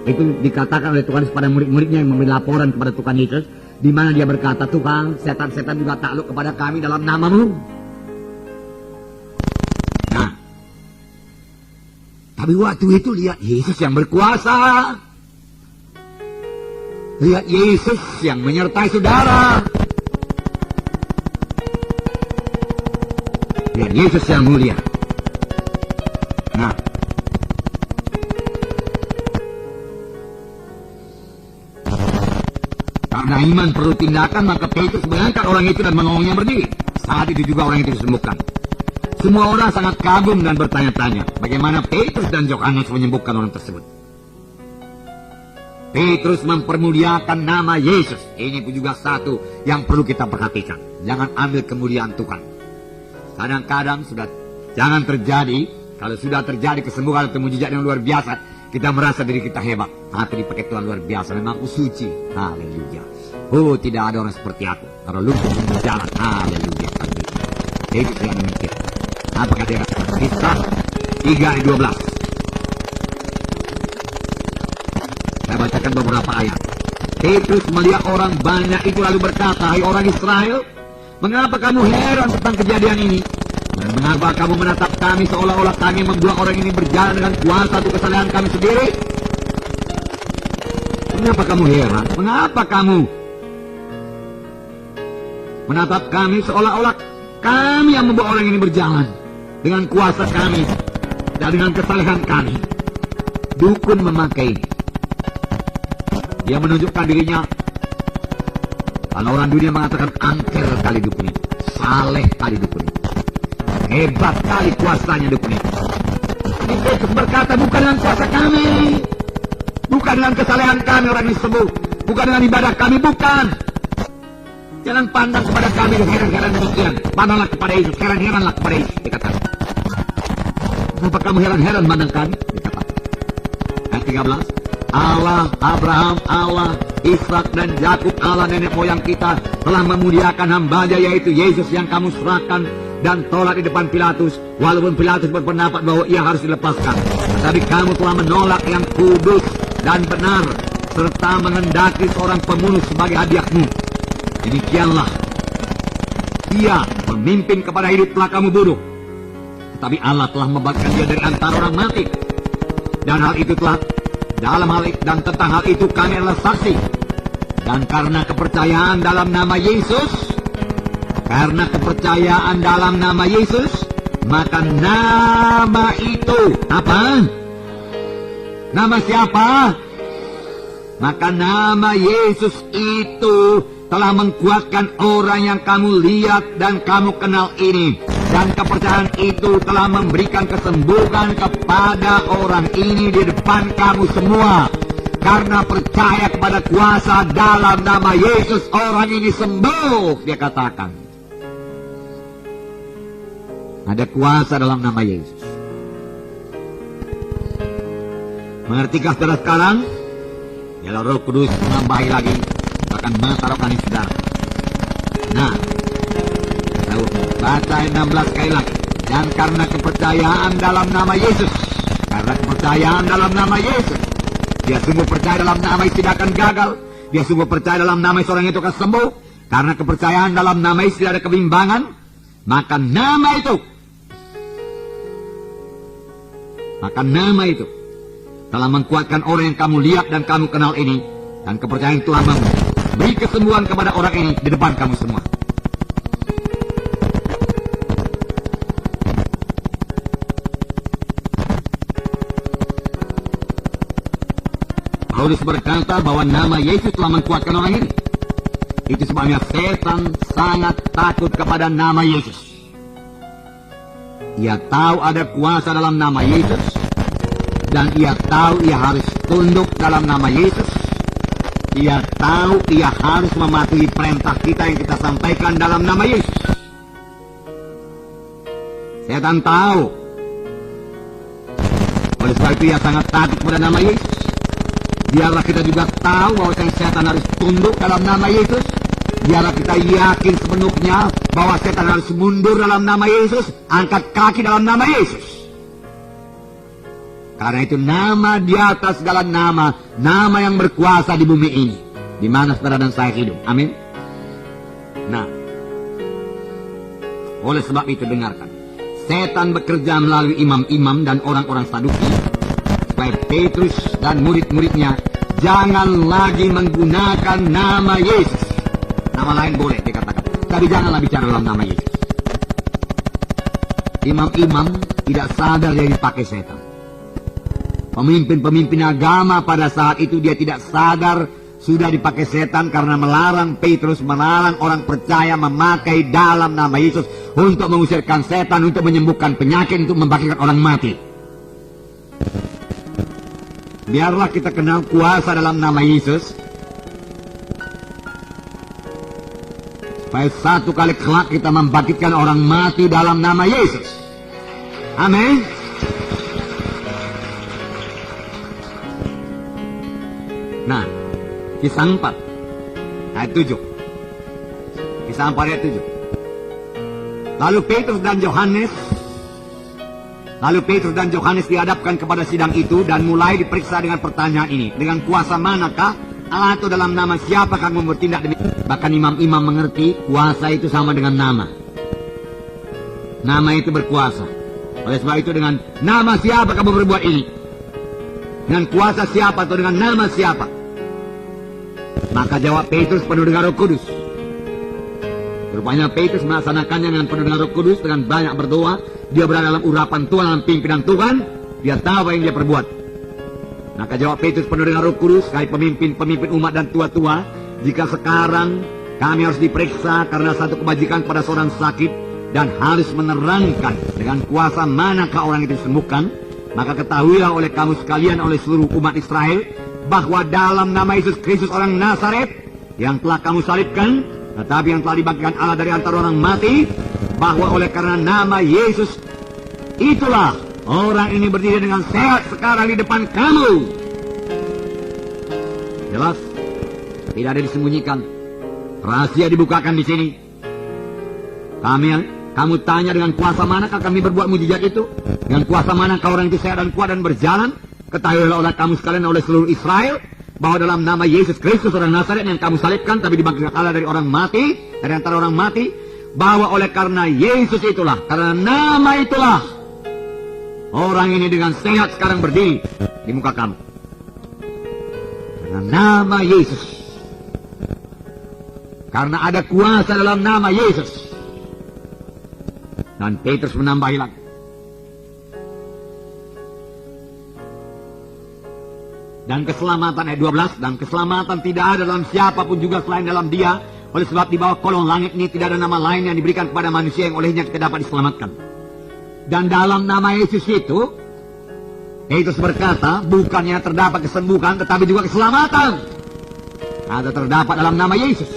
Itu dikatakan oleh Tuhan kepada murid-muridnya yang memberi laporan kepada Tuhan Yesus. Di mana dia berkata, Tuhan, setan-setan juga takluk kepada kami dalam nama-Mu. Tapi waktu itu lihat Yesus yang berkuasa. Lihat Yesus yang menyertai saudara. Lihat Yesus yang mulia. Nah, karena iman perlu tindakan, maka Petrus mengangkat orang itu dan mengomongnya berdiri. Saat itu juga orang itu disembuhkan. Semua orang sangat kagum dan bertanya-tanya bagaimana Petrus dan Yohanes menyembuhkan orang tersebut. Petrus mempermuliakan nama Yesus. Ini pun juga satu yang perlu kita perhatikan. Jangan ambil kemuliaan Tuhan. Kadang-kadang sudah jangan terjadi. Kalau sudah terjadi kesembuhan atau mujizat yang luar biasa, kita merasa diri kita hebat. Aku dipakai Tuhan luar biasa. Memang aku suci. Haleluya. Oh, tidak ada orang seperti aku. Kalau lu berjalan, haleluya. Itu yang memikir. Apa kata dia? Kisah 3:12. Saya bacakan beberapa ayat. Petrus melihat orang banyak itu lalu berkata, "Hai orang Israel, mengapa kamu heran tentang kejadian ini? Dan mengapa kamu menatap kami seolah-olah kami membuat orang ini berjalan dengan kuasa atau kesalahan kami sendiri? Mengapa kamu heran? Mengapa kamu menatap kami seolah-olah kami yang membuat orang ini berjalan dengan kuasa kami dan dengan kesalahan kami?" Dukun memakai ini. Dia menunjukkan dirinya. Kalau orang dunia mengatakan angker kali dukun itu, saleh kali dukun itu, hebat kali kuasanya dukun itu. Petrus berkata, bukan dengan kuasa kami, bukan dengan kesalehan kami orang ini sembuh, bukan dengan ibadah kami, bukan. Jangan pandang kepada kami heran-heran demikian. Pandanglah kepada Yesus, heran-heranlah kepada Yesus, dikatakan. Kenapa kamu heran-heran pandang kami? Dikatakan. Ayat 13. Allah Abraham, Allah Ishak dan Yakub, Allah nenek moyang kita telah memuliakan hamba-Nya yaitu Yesus yang kamu serahkan dan tolak di depan Pilatus, walaupun Pilatus berpendapat bahwa ia harus dilepaskan. Tetapi kamu telah menolak yang kudus dan benar serta mengendaki seorang pembunuh sebagai hadiahmu. Demikianlah dia pemimpin kepada hidup telah kamu bunuh, tetapi Allah telah membangkitkan dia dari antara orang mati. Dan hal itu telah dan tentang hal itu kami adalah saksi. Dan karena kepercayaan dalam nama Yesus, maka nama itu apa? Nama siapa? Maka nama Yesus itu telah mengkuatkan orang yang kamu lihat dan kamu kenal ini. Dan kepercayaan itu telah memberikan kesembuhan kepada orang ini di depan kamu semua. Karena percaya kepada kuasa dalam nama Yesus, orang ini sembuh, dia katakan. Ada kuasa dalam nama Yesus. Mengertikah saudara sekarang? Yalah Roh Kudus menambahi lagi, bahkan mata rohani saudara. Nah, baca 16 sekali lagi. Dan karena kepercayaan dalam nama Yesus, dia sungguh percaya dalam nama Yesus tidak akan gagal. Dia sungguh percaya dalam nama Yesus orang itu akan sembuh. Karena kepercayaan dalam nama Yesus tidak ada kebimbangan. Maka nama itu telah mengkuatkan orang yang kamu lihat dan kamu kenal ini. Dan kepercayaan telah memberi kesembuhan kepada orang ini di depan kamu semua. Paulus berkata bahwa nama Yesus telah mengkuatkan orang ini. Itu sebabnya setan sangat takut kepada nama Yesus. Ia tahu ada kuasa dalam nama Yesus. Dan ia tahu ia harus tunduk dalam nama Yesus. Ia tahu ia harus mematuhi perintah kita yang kita sampaikan dalam nama Yesus. Setan tahu. Oleh sebab itu ia sangat takut kepada nama Yesus. Biarlah kita juga tahu bahwa setan harus tunduk dalam nama Yesus. Biarlah kita yakin sepenuhnya bahwa setan harus mundur dalam nama Yesus, angkat kaki dalam nama Yesus. Karena itu nama di atas segala nama, nama yang berkuasa di bumi ini, di mana saudara dan saya hidup. Amin. Nah, oleh sebab itu dengarkan. Setan bekerja melalui imam-imam dan orang-orang Saduki, supaya Petrus dan murid-muridnya jangan lagi menggunakan nama Yesus. Nama lain boleh dikatakan, tapi janganlah bicara dalam nama Yesus. Imam-imam tidak sadar dia dipakai setan. Pemimpin-pemimpin agama pada saat itu dia tidak sadar sudah dipakai setan karena melarang Petrus, melarang orang percaya memakai dalam nama Yesus untuk mengusirkan setan, untuk menyembuhkan penyakit, untuk membangkitkan orang mati. biarlah kita kenal kuasa dalam nama Yesus, supaya satu kali kelak kita membangkitkan orang mati dalam nama Yesus. Amin. Nah, Kisah 4 ayat 7. Kisah 4 ayat 7. Lalu Petrus dan Yohanes dihadapkan kepada sidang itu dan mulai diperiksa dengan pertanyaan ini. Dengan kuasa manakah Allah, atau dalam nama siapa kamu bertindak demikian? Bahkan imam-imam mengerti kuasa itu sama dengan nama. Nama itu berkuasa. Oleh sebab itu, dengan nama siapa kamu berbuat ini? Dengan kuasa siapa atau dengan nama siapa? Maka jawab Petrus penuh dengan Roh Kudus. Rupanya Petrus melaksanakannya dengan penuh dengan Roh Kudus, dengan banyak berdoa. Dia berada dalam urapan Tuhan, dalam pimpinan Tuhan. Dia tahu apa yang dia perbuat. Maka jawab Petrus penuh dengan Roh Kudus, hai pemimpin umat dan tua-tua, jika sekarang kami harus diperiksa karena satu kebajikan pada seorang sakit dan harus menerangkan dengan kuasa manakah orang itu disembuhkan, maka ketahuilah oleh kamu sekalian, oleh seluruh umat Israel, bahwa dalam nama Yesus Kristus orang Nazaret yang telah kamu salibkan, tetapi yang telah dibangkitkan Allah dari antara orang mati, bahwa oleh karena nama Yesus itulah orang ini berdiri dengan sehat sekarang di depan kamu. Jelas, tidak ada disembunyikan. Rahasia dibukakan di sini. Kamu tanya dengan kuasa manakah kami berbuat mujizat itu? Dengan kuasa manakah orang itu sehat dan kuat dan berjalan? Ketahuilah oleh kamu sekalian, oleh seluruh Israel, bahwa dalam nama Yesus Kristus orang Nazaret yang kamu salibkan tapi dibangkitkan Allah dari orang mati, dari antara orang mati, bahwa oleh karena Yesus itulah, karena nama itulah, orang ini dengan sehat sekarang berdiri di muka kamu. Karena nama Yesus. Karena ada kuasa dalam nama Yesus. Dan Petrus menambahi lagi. Dan keselamatan ayat 12. Dan keselamatan tidak ada dalam siapapun juga selain dalam Dia. Oleh sebab di bawah kolong langit ini tidak ada nama lain yang diberikan kepada manusia yang olehnya kita dapat diselamatkan. Dan dalam nama Yesus itu, Petrus berkata, bukannya terdapat kesembuhan tetapi juga keselamatan. Ada terdapat dalam nama Yesus.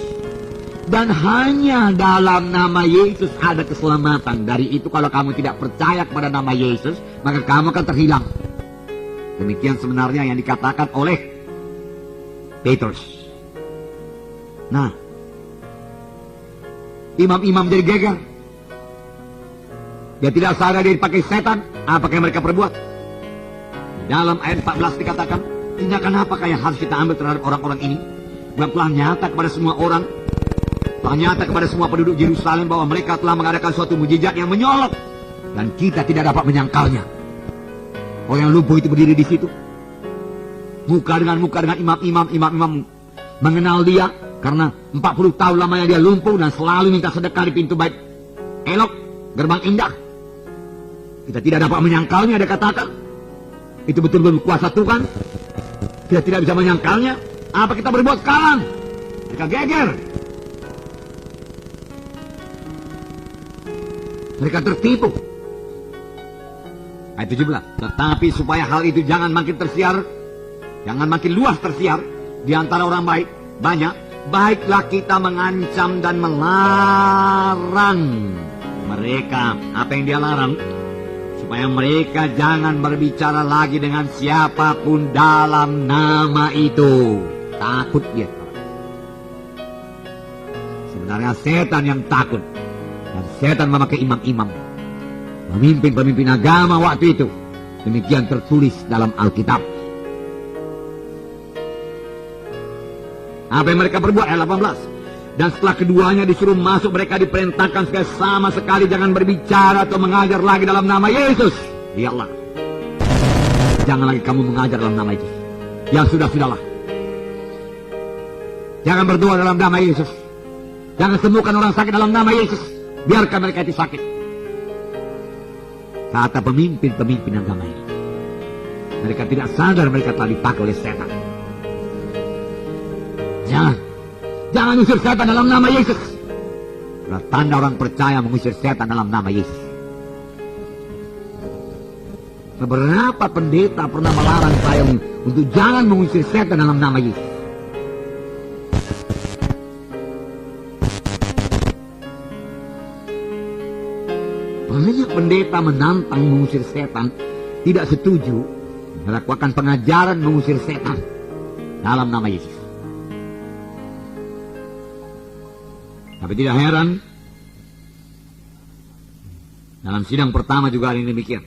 Dan hanya dalam nama Yesus ada keselamatan. Dari itu kalau kamu tidak percaya kepada nama Yesus, maka kamu akan terhilang. Demikian sebenarnya yang dikatakan oleh Petrus. Nah, imam-imam jadi geger. Dia tidak sadar dia dipakai setan. Apakah yang mereka perbuat? Dalam ayat 14 dikatakan, tindakan apakah yang harus kita ambil terhadap orang-orang ini? Sebab telah nyata kepada semua orang, telah nyata kepada semua penduduk Yerusalem bahwa mereka telah mengadakan suatu mujizat yang menyolok, dan kita tidak dapat menyangkalnya. Orang yang lumpuh itu berdiri di situ, muka dengan imam-imam mengenal dia karena 40 tahun lamanya dia lumpuh dan selalu minta sedekah di pintu bait elok, gerbang indah. Kita tidak dapat menyangkalnya, dia katakan. Itu betul-betul kuasa Tuhan. Kita tidak bisa menyangkalnya. Apa kita berbuat sekarang? Mereka geger. Mereka tertipu. Ayat 17. Tetapi supaya hal itu jangan makin tersiar, jangan makin luas tersiar di antara orang banyak, baiklah kita mengancam dan melarang mereka. Apa yang dia larang? Supaya mereka jangan berbicara lagi dengan siapapun dalam nama itu. Takut dia. Sebenarnya setan yang takut. Dan setan memakai imam-imam, pemimpin-pemimpin agama waktu itu. Demikian tertulis dalam Alkitab. Apa yang mereka perbuat? Ayat 18. Dan setelah keduanya disuruh masuk, mereka diperintahkan supaya sama sekali jangan berbicara atau mengajar lagi dalam nama Yesus. Ya Allah, jangan lagi kamu mengajar dalam nama Yesus. Yang sudah-sudahlah. Jangan berdoa dalam nama Yesus. Jangan sembuhkan orang sakit dalam nama Yesus. Biarkan mereka itu sakit. Kata pemimpin-pemimpin agama ini. Mereka tidak sadar mereka telah dipakai oleh setan. Jangan usir setan dalam nama Yesus. Adalah tanda orang percaya mengusir setan dalam nama Yesus. Beberapa pendeta pernah melarang saya untuk jangan mengusir setan dalam nama Yesus. Banyak pendeta menantang mengusir setan, tidak setuju melakukan pengajaran mengusir setan dalam nama Yesus. Tapi tidak heran, dalam sidang pertama juga ada yang demikian.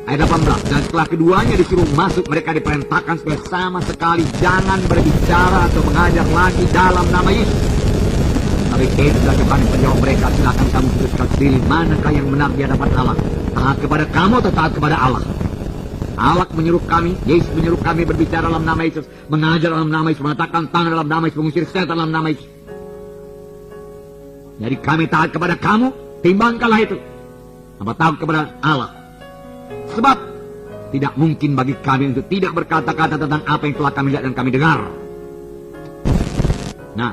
Ayat 18, dan setelah keduanya disuruh masuk, mereka diperintahkan supaya sama sekali jangan berbicara atau mengajar lagi dalam nama Yesus. Tapi Petrus dan Yohanes menjawab mereka, silakan kamu putuskan sendiri manakah yang benar di hadapan Allah, taat kepada kamu atau taat kepada Allah. Allah menyuruh kami, Yesus menyuruh kami berbicara dalam nama Yesus, mengajar dalam nama Yesus, meletakkan tangan dalam nama Yesus, mengusir setan dalam nama Yesus. Jadi kami taat kepada kamu, timbangkanlah itu. Apa taat kepada Allah. Sebab tidak mungkin bagi kami untuk tidak berkata-kata tentang apa yang telah kami lihat dan kami dengar. Nah,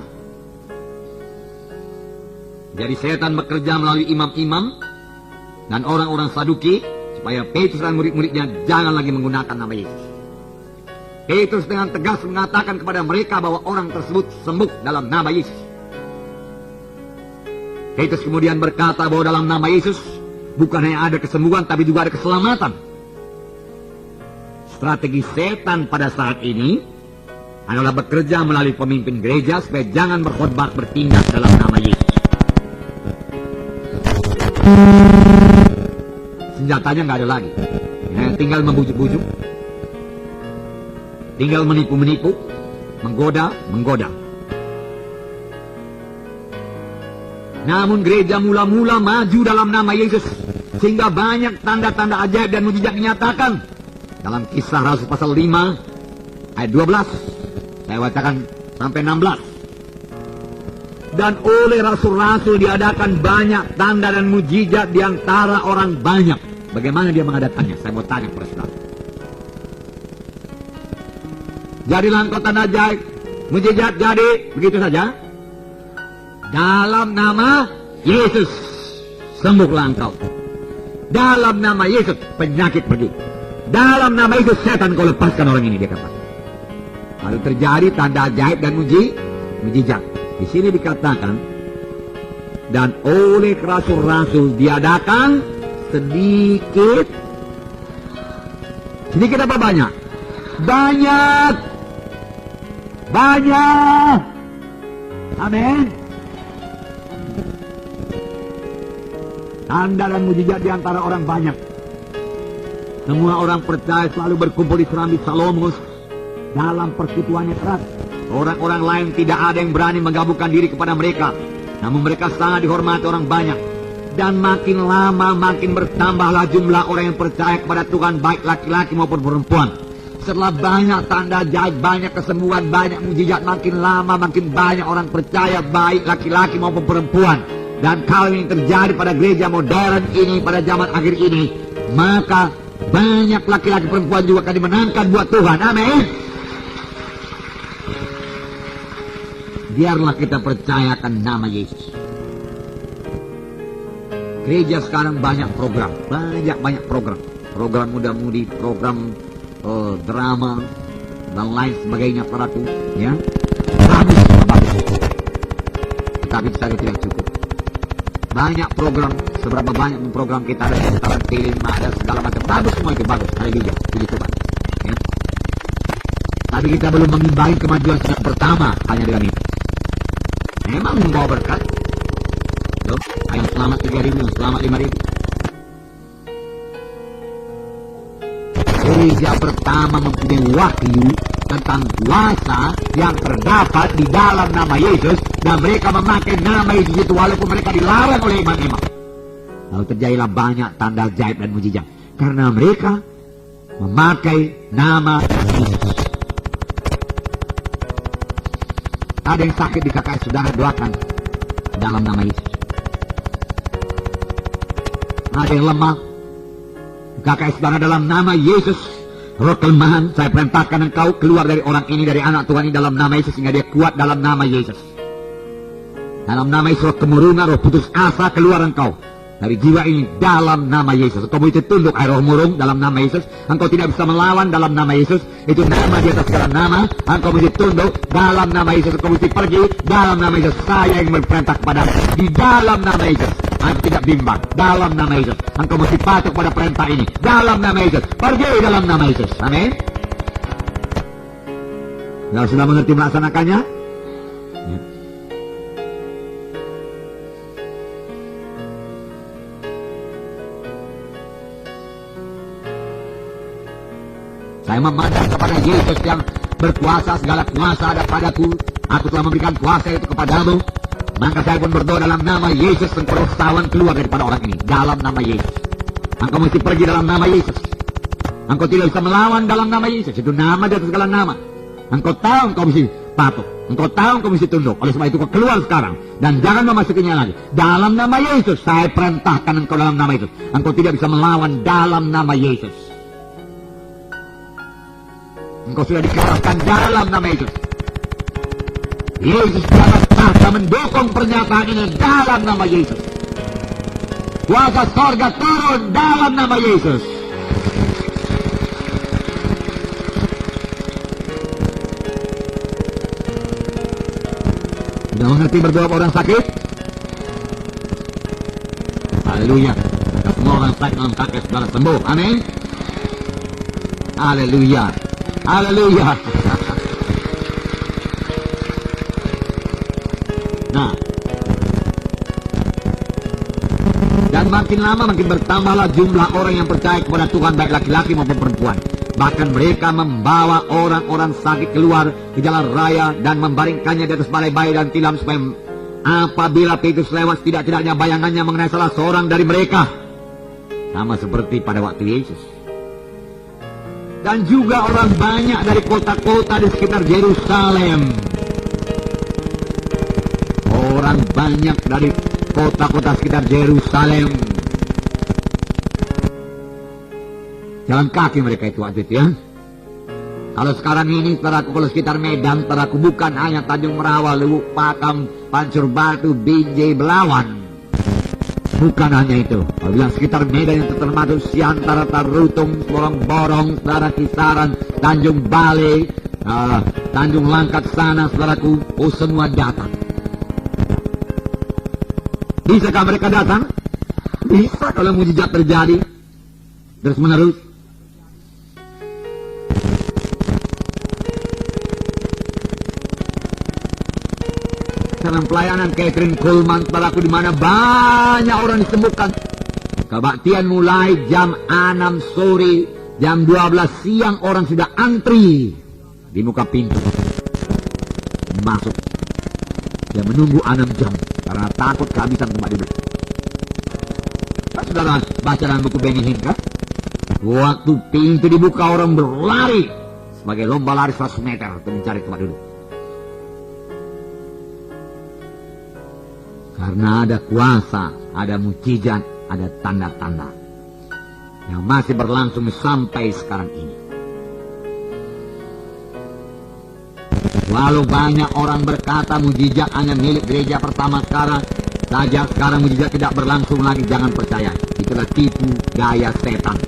jadi setan bekerja melalui imam-imam dan orang-orang Saduki supaya Petrus dan murid-muridnya jangan lagi menggunakan nama Yesus. Petrus dengan tegas mengatakan kepada mereka bahwa orang tersebut sembuh dalam nama Yesus. Petrus kemudian berkata bahwa dalam nama Yesus bukan hanya ada kesembuhan, tapi juga ada keselamatan. Strategi setan pada saat ini adalah bekerja melalui pemimpin gereja supaya jangan berkhotbah bertindak dalam nama Yesus. Senjatanya nggak ada lagi, tinggal membujuk-bujuk, tinggal menipu-menipu, menggoda. Namun gereja mula-mula maju dalam nama Yesus, sehingga banyak tanda-tanda ajaib dan mujizat dinyatakan. Dalam Kisah Rasul pasal 5 ayat 12, saya bacakan sampai 16. Dan oleh rasul-rasul diadakan banyak tanda dan mujizat di antara orang banyak. Bagaimana dia mengadakannya? Saya mau tanya kepada saudara. Jadilah engkau tanda ajaib, mujizat jadi, begitu saja. Dalam nama Yesus sembuhlah engkau. Dalam nama Yesus penyakit pergi. Dalam nama Yesus setan kau lepaskan orang ini, dia kata. Lalu terjadi tanda ajaib dan mujizat. Di sini dikatakan, dan oleh rasul-rasul diadakan sedikit apa banyak? Banyak. Amin. Tanda dan mujizat di antara orang banyak. Semua orang percaya selalu berkumpul di Serambi Salomus dalam persekutuan yang keras. Orang-orang lain tidak ada yang berani menggabungkan diri kepada mereka. Namun mereka sangat dihormati orang banyak. Dan makin lama makin bertambahlah jumlah orang yang percaya kepada Tuhan, baik laki-laki maupun perempuan. Setelah banyak tanda ajaib, banyak kesembuhan, banyak mujizat, makin lama makin banyak orang percaya, baik laki-laki maupun perempuan. Dan kalau ini terjadi pada gereja modern ini, pada zaman akhir ini, maka banyak laki-laki perempuan juga akan dimenangkan buat Tuhan. Amin. Biarlah kita percayakan nama Yesus. Gereja sekarang banyak program, banyak program. Program muda-mudi, program drama dan lain sebagainya, peratu, ya. Bagus. Tetapi saya tidak cukup. Banyak program, seberapa banyak program kita ada sekarang, telima, ada segala macam, bagus semua itu, bagus. Haleluya, puji Tuhan. Ya. Tapi kita belum mengimbangi kemajuan yang pertama hanya dengan itu. Memang membawa berkat. Loh, yang selamat 3.000, yang selamat 5.000. Gereja pertama mempunyai wahyu tentang kuasa yang terdapat di dalam nama Yesus, dan mereka memakai nama Yesus itu walaupun mereka dilarang oleh imam-imam. Lalu terjadilah banyak tanda ajaib dan mujizat karena mereka memakai nama Yesus. Ada yang sakit di KKS, saudara doakan dalam nama Yesus. Ada yang lemah, KKS saudara dalam nama Yesus. Roh kelemahan, saya perintahkan engkau keluar dari orang ini, dari anak Tuhan ini dalam nama Yesus, sehingga dia kuat dalam nama Yesus. Dalam nama Yesus, roh kemurungan, roh putus asa, keluar engkau. dari jiwa ini dalam nama Yesus. Engkau mesti tunduk, hai roh murung, dalam nama Yesus. Engkau tidak bisa melawan dalam nama Yesus. Itu nama di atas segala nama. Engkau mesti tunduk dalam nama Yesus. Engkau mesti pergi dalam nama Yesus. Saya yang berperintah kepadamu di dalam nama Yesus. Aku tidak bimbang dalam nama Yesus. Engkau mesti patuh pada perintah ini dalam nama Yesus. Pergi dalam nama Yesus. Amin. Kalau sudah mengerti melaksanakannya, ya. Saya memandang kepada Yesus yang berkuasa, segala kuasa ada padaku. Aku telah memberikan kuasa itu kepadamu. Maka saya pun berdoa dalam nama Yesus, dan kerosawan keluar daripada orang ini. Dalam nama Yesus. Engkau mesti pergi dalam nama Yesus. Engkau tidak bisa melawan dalam nama Yesus. Itu nama di atas segala nama. Engkau tahu engkau mesti patuh. Engkau tahu engkau mesti tunduk. Oleh sebab itu kau keluar sekarang. Dan jangan memasukinya lagi. Dalam nama Yesus. Saya perintahkan engkau dalam nama Yesus. Engkau tidak bisa melawan dalam nama Yesus. Engkau sudah dikalahkan dalam nama Yesus. Yesus dapat tahta mendukung pernyataan ini dalam nama Yesus. Kuasa sorga turun dalam nama Yesus. Sudah mengerti berdoa orang sakit? Haleluya. Semua orang sakit dalam kaki sudah sembuh. Amin. Haleluya. Haleluya. Nah, dan makin lama makin bertambahlah jumlah orang yang percaya kepada Tuhan, baik laki-laki maupun perempuan. Bahkan mereka membawa orang-orang sakit keluar ke jalan raya dan membaringkannya di atas balai-balai dan tilam, supaya apabila Petrus lewat, tidak-tidaknya bayangannya mengenai salah seorang dari mereka. Sama seperti pada waktu Yesus. Dan juga orang banyak dari kota-kota di sekitar Yerusalem. Orang banyak dari kota-kota sekitar Yerusalem. Jalan kaki mereka itu waktu itu, ya. Kalau sekarang ini, saudaraku, kalau sekitar Medan, saudaraku, bukan hanya Tanjung Merawa, Lubuk Pakam, Pancur Batu, Binjai, Belawan. Bukan hanya itu. Kalau bilang sekitar Medan yang termasuk Siantara, Tarutung, Borong-Borong, saudara, Kisaran, Tanjung Balai, Tanjung Langkat sana, saudaraku, oh semua datang. Bisakah mereka datang? Bisa kalau mujizat terjadi terus menerus. Dalam pelayanan Catherine Coleman, saudaraku, di mana banyak orang disembuhkan. Kebaktian mulai jam 6 sore, jam 12 siang orang sudah antri di muka pintu masuk. Dia menunggu 6 jam karena takut kehabisan tempat duduk. Kan saudara baca dalam buku Benny Hinn, kan? Waktu pintu dibuka, orang berlari sebagai lomba lari 100 meter untuk mencari tempat duduk. Karena ada kuasa, ada mukjizat, ada tanda-tanda yang masih berlangsung sampai sekarang ini. Walau banyak orang berkata mukjizat hanya milik gereja pertama sekarang saja, sekarang mukjizat tidak berlangsung lagi, jangan percaya. Itulah tipu daya setan.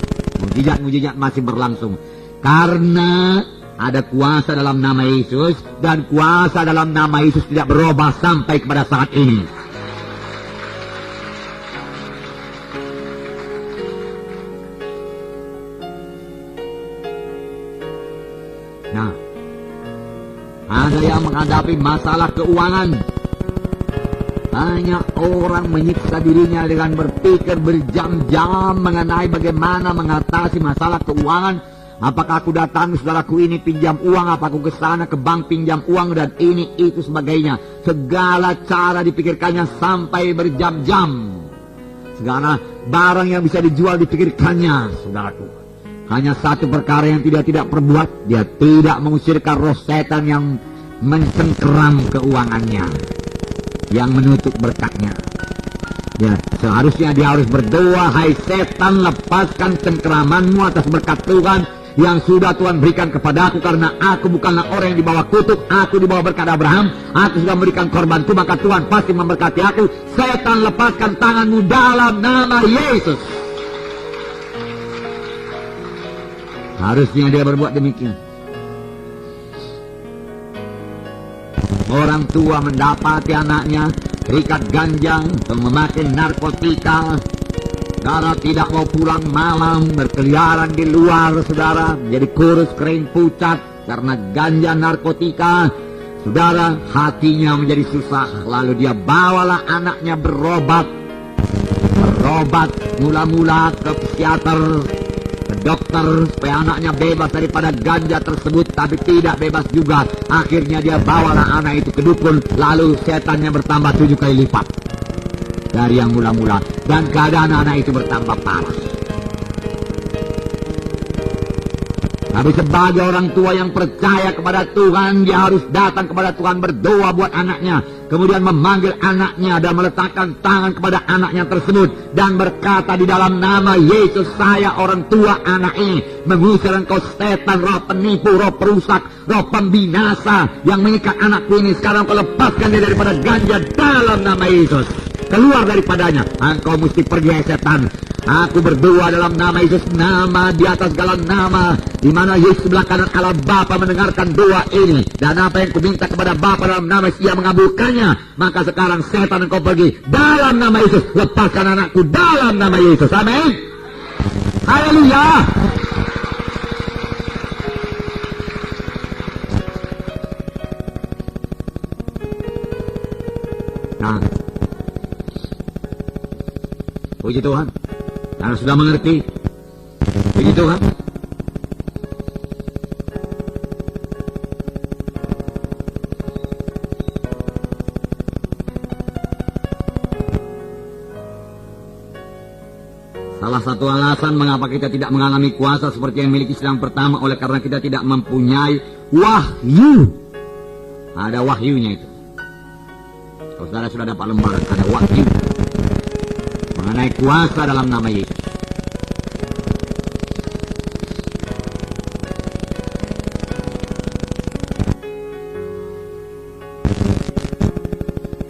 Mukjizat masih berlangsung karena ada kuasa dalam nama Yesus, dan kuasa dalam nama Yesus tidak berubah sampai kepada saat ini. Nah, ada yang menghadapi masalah keuangan. Banyak orang menyiksa dirinya dengan berpikir berjam-jam mengenai bagaimana mengatasi masalah keuangan. Apakah aku datang, saudaraku, ini pinjam uang, apa aku ke sana ke bank pinjam uang, dan ini itu sebagainya. Segala cara dipikirkannya sampai berjam-jam. Segala barang yang bisa dijual dipikirkannya, saudaraku. Hanya satu perkara yang tidak perbuat, dia tidak mengusirkan roh setan yang mencengkeram keuangannya, yang menutup berkatnya. Ya, seharusnya dia harus berdoa, hai setan, lepaskan cengkeramanmu atas berkat Tuhan yang sudah Tuhan berikan kepadaku, karena aku bukanlah orang yang dibawa kutuk, aku dibawa berkat Abraham. Aku sudah memberikan korbanku, maka Tuhan pasti memberkati aku. Setan, lepaskan tanganmu dalam nama Yesus. Harusnya dia berbuat demikian. Orang tua mendapati anaknya terikat ganjang atau memakai narkotika, saudara tidak mau pulang malam, berkeliaran di luar, saudara, menjadi kurus, kering, pucat karena ganja narkotika. Saudara, hatinya menjadi susah, lalu dia bawalah anaknya berobat mula-mula ke psikiater, ke dokter, supaya anaknya bebas daripada ganja tersebut, tapi tidak bebas juga. Akhirnya dia bawalah anak itu ke dukun, lalu setannya bertambah 7 kali lipat dari yang mula-mula, dan keadaan anak itu bertambah parah. Tapi sebagai orang tua yang percaya kepada Tuhan, dia harus datang kepada Tuhan, berdoa buat anaknya, kemudian memanggil anaknya dan meletakkan tangan kepada anaknya tersebut dan berkata, di dalam nama Yesus, saya orang tua anak ini mengusir engkau setan, roh penipu, roh perusak, roh pembinasa yang mengikat anakku ini. Sekarang kau lepaskan dia daripada ganja dalam nama Yesus. Keluar daripadanya, engkau mesti pergi, hai setan. Aku berdoa dalam nama Yesus, nama di atas segala nama, di mana Yesus sebelah kanan Allah Bapa mendengarkan doa ini, dan apa yang kuminta kepada Bapa dalam nama Yesus, Ia mengabulkannya. Maka sekarang setan, engkau pergi dalam nama Yesus. Lepaskan anakku dalam nama Yesus. Amin. Haleluya. Nah, puji Tuhan, karena sudah mengerti. Puji Tuhan. Salah satu alasan mengapa kita tidak mengalami kuasa seperti yang miliki sedang pertama, oleh karena kita tidak mempunyai wahyu. Ada wahyunya itu. Kalau saudara sudah dapat lembaran, ada wahyu mengenai kuasa dalam nama Yesus.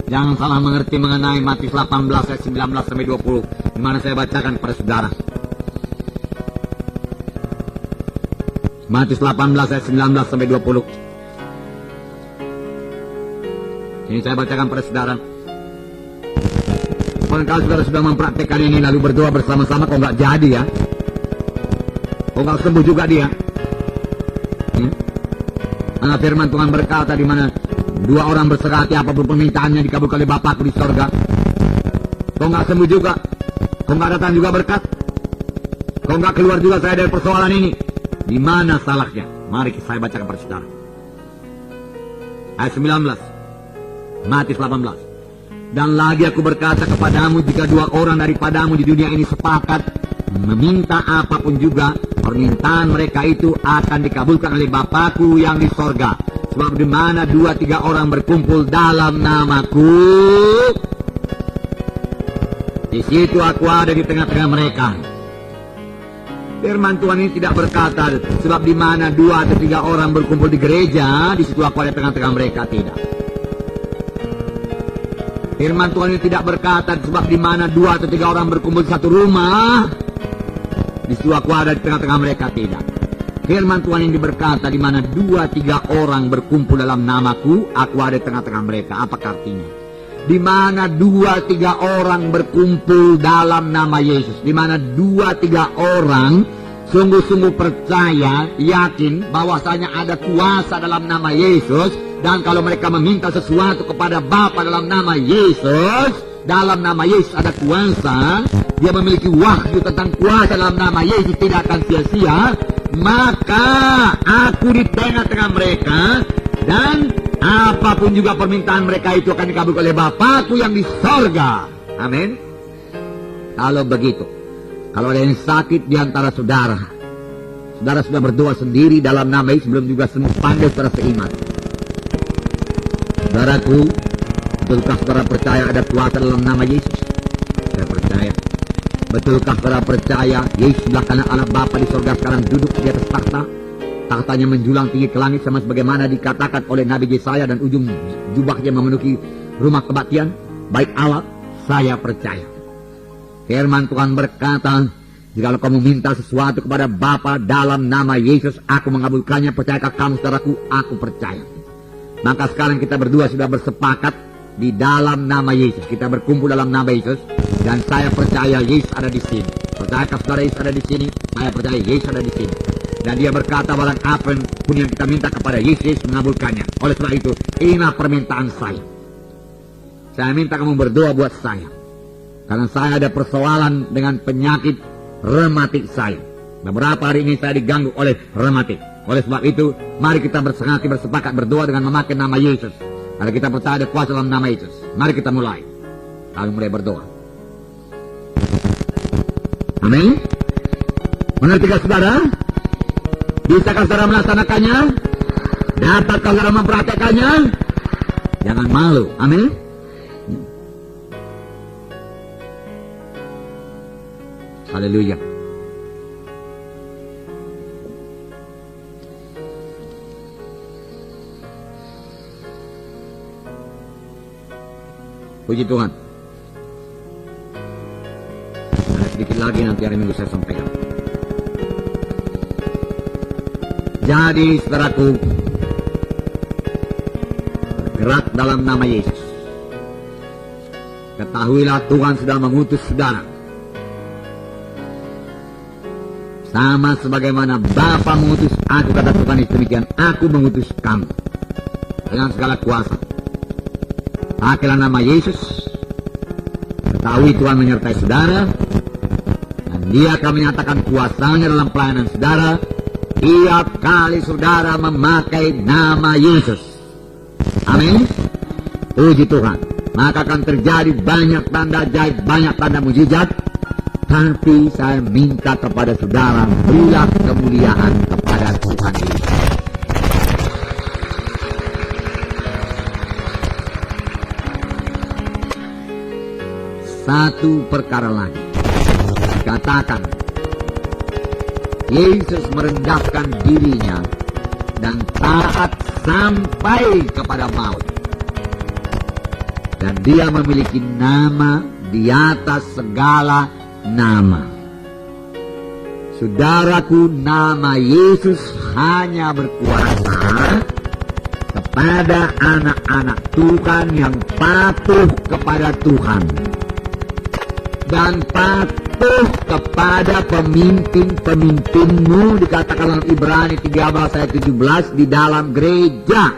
Jangan salah mengerti mengenai Matius 18 ayat 19 sampai 20, di mana saya bacakan kepada saudara. Matius 18 ayat 19 sampai 20. Ini saya bacakan kepada saudara. Kalau saudara sudah mempraktekkan ini lalu berdoa bersama-sama, kok nggak jadi ya? Kok nggak sembuh juga dia? Karena firman Tuhan berkata, di mana 2 orang berserati apapun permintaannya dikabulkan oleh Bapakku di sorga. Kok nggak sembuh juga? Kok nggak datang juga berkat? Kok nggak keluar juga saya dari persoalan ini? Di mana salahnya? Mari saya bacakan kepada saudara. Ayat 19. Matius 18. Dan lagi aku berkata kepadamu, jika 2 orang daripadamu di dunia ini sepakat meminta apapun juga, permintaan mereka itu akan dikabulkan oleh Bapakku yang di sorga. Sebab di mana 2-3 orang berkumpul dalam namaku, di situ aku ada di tengah-tengah mereka. Firman Tuhan ini tidak berkata, sebab di mana 2 atau 3 orang berkumpul di gereja, di situ aku ada di tengah-tengah mereka. Tidak. Firman Tuhan ini tidak berkata, sebab di mana 2 atau 3 orang berkumpul di satu rumah, di situ aku ada di tengah-tengah mereka. Tidak. Firman Tuhan ini berkata, di mana 2-3 orang berkumpul dalam namaku, aku ada di tengah-tengah mereka. Apa artinya? Di mana 2-3 orang berkumpul dalam nama Yesus, di mana 2-3 orang sungguh-sungguh percaya, yakin bahwasanya ada kuasa dalam nama Yesus. Dan kalau mereka meminta sesuatu kepada Bapa dalam nama Yesus, dalam nama Yesus ada kuasa, dia memiliki wahyu tentang kuasa dalam nama Yesus, tidak akan sia-sia. Maka aku di tengah-tengah mereka, dan apapun juga permintaan mereka itu akan dikabulkan oleh Bapakku yang di sorga. Amin. Kalau begitu, kalau ada yang sakit di antara saudara, saudara sudah berdoa sendiri dalam nama Yesus, belum juga sembuh, pandai saudara seiman. Saudaraku, betulkah saudara percaya ada kuasa dalam nama Yesus? Saya percaya. Betulkah saudara percaya Yesus sebelah kanan Allah Bapa di surga sekarang duduk di atas takhta? Tahtanya menjulang tinggi ke langit sama sebagaimana dikatakan oleh Nabi Yesaya, dan ujung jubahnya memenuhi rumah kebaktian. Baik Allah, saya percaya. Firman Tuhan berkata, jika kamu minta sesuatu kepada Bapa dalam nama Yesus, aku mengabulkannya. Percayakah kamu saudaraku? Aku percaya. Maka sekarang kita berdua sudah bersepakat di dalam nama Yesus. Kita berkumpul dalam nama Yesus. Dan saya percaya Yesus ada di sini. Percayakah saudara Yesus ada di sini? Saya percaya Yesus ada di sini. Dan dia berkata, barang apa pun yang kita minta kepada Yesus, mengabulkannya. Oleh sebab itu, inilah permintaan saya. Saya minta kamu berdoa buat saya. Karena saya ada persoalan dengan penyakit rematik saya. Beberapa hari ini saya diganggu oleh rematik. Oleh sebab itu, mari kita bersepakat berdoa dengan memakai nama Yesus. Karena kita percaya ada kuasa dalam nama Yesus. Mari kita mulai. Lalu mulai berdoa. Amin. Mengertikah saudara? Bisakah saudara melaksanakannya? Dapatkah saudara mempraktekannya? Jangan malu. Amin. Haleluya. Puji Tuhan. Sedikit lagi nanti hari Minggu saya sampaikan. Jadi saudaraku, bergerak dalam nama Yesus. Ketahuilah Tuhan sudah mengutus saudara. Sama sebagaimana Bapa mengutus aku, kata Tuhan Yesus demikian, aku mengutus kamu. Dengan segala kuasa. Pakailah nama Yesus. Ketahui Tuhan menyertai saudara. Dia akan menyatakan kuasanya dalam pelayanan saudara tiap kali saudara memakai nama Yesus. Amin. Puji Tuhan. Maka akan terjadi banyak tanda ajaib, banyak tanda mujizat. Tapi saya minta kepada saudara, berilah kemuliaan kepada Tuhan Yesus. Satu perkara lagi. Katakan, Yesus merendahkan dirinya dan taat sampai kepada maut. Dan dia memiliki nama di atas segala nama. Saudaraku, nama Yesus hanya berkuasa kepada anak-anak Tuhan yang patuh kepada Tuhan. Dan patuh kepada pemimpin-pemimpinmu, dikatakan dalam Ibrani 13 ayat 17 di dalam gereja.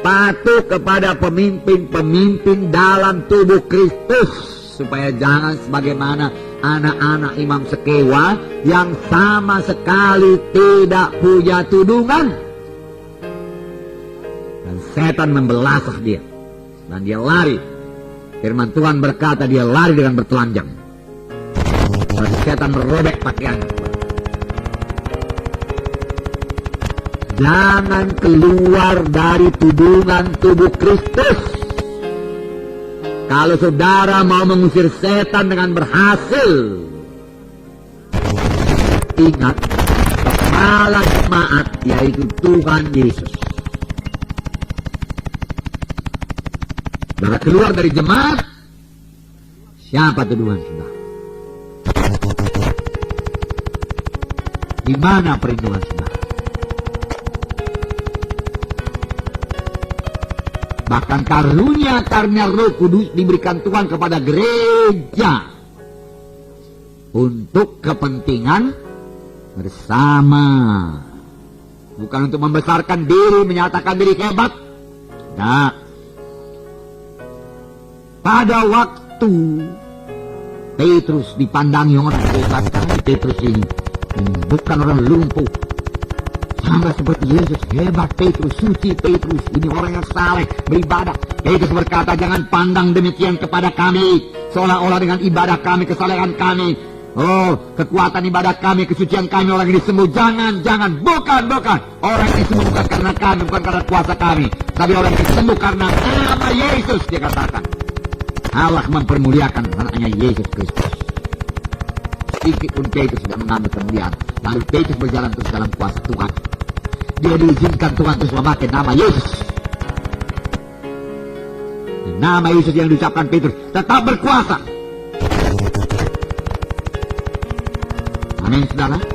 Patuh kepada pemimpin-pemimpin dalam tubuh Kristus, supaya jangan sebagaimana anak-anak imam Sekewa yang sama sekali tidak punya tudungan. Dan setan membelasah dia, dan dia lari. Firman Tuhan berkata dia lari dengan bertelanjang. Lalu setan merobek pakaiannya. Jangan keluar dari tudungan tubuh Kristus. Kalau saudara mau mengusir setan dengan berhasil, ingat, kepala jemaat yaitu Tuhan Yesus. Saudara keluar dari jemaat, siapa tuduhan saudara? Di mana perlindungan saudara? Bahkan karunia Roh Kudus diberikan Tuhan kepada gereja untuk kepentingan bersama, bukan untuk membesarkan diri, menyatakan diri hebat. Nah, pada waktu Petrus dipandangi orang hebat, Petrus ini bukan orang lumpuh, sama seperti Yesus. Hebat Petrus, suci Petrus, ini orang yang saleh, beribadah. Petrus berkata, jangan pandang demikian kepada kami, seolah-olah dengan ibadah kami, kesalehan kami, kekuatan ibadah kami, kesucian kami orang ini sembuh. Jangan, bukan. Orang ini sembuh bukan karena kami, bukan karena kuasa kami, tapi orang ini sembuh karena nama Yesus. Dia katakan, Allah mempermuliakan anaknya Yesus Kristus. sedikit pun Petrus tidak mengambil kemuliaan. Lalu Petrus berjalan terus dalam kuasa Tuhan. Dia diizinkan Tuhan terus memakai nama Yesus. Nama Yesus yang diucapkan Petrus tetap berkuasa. Amin, saudara.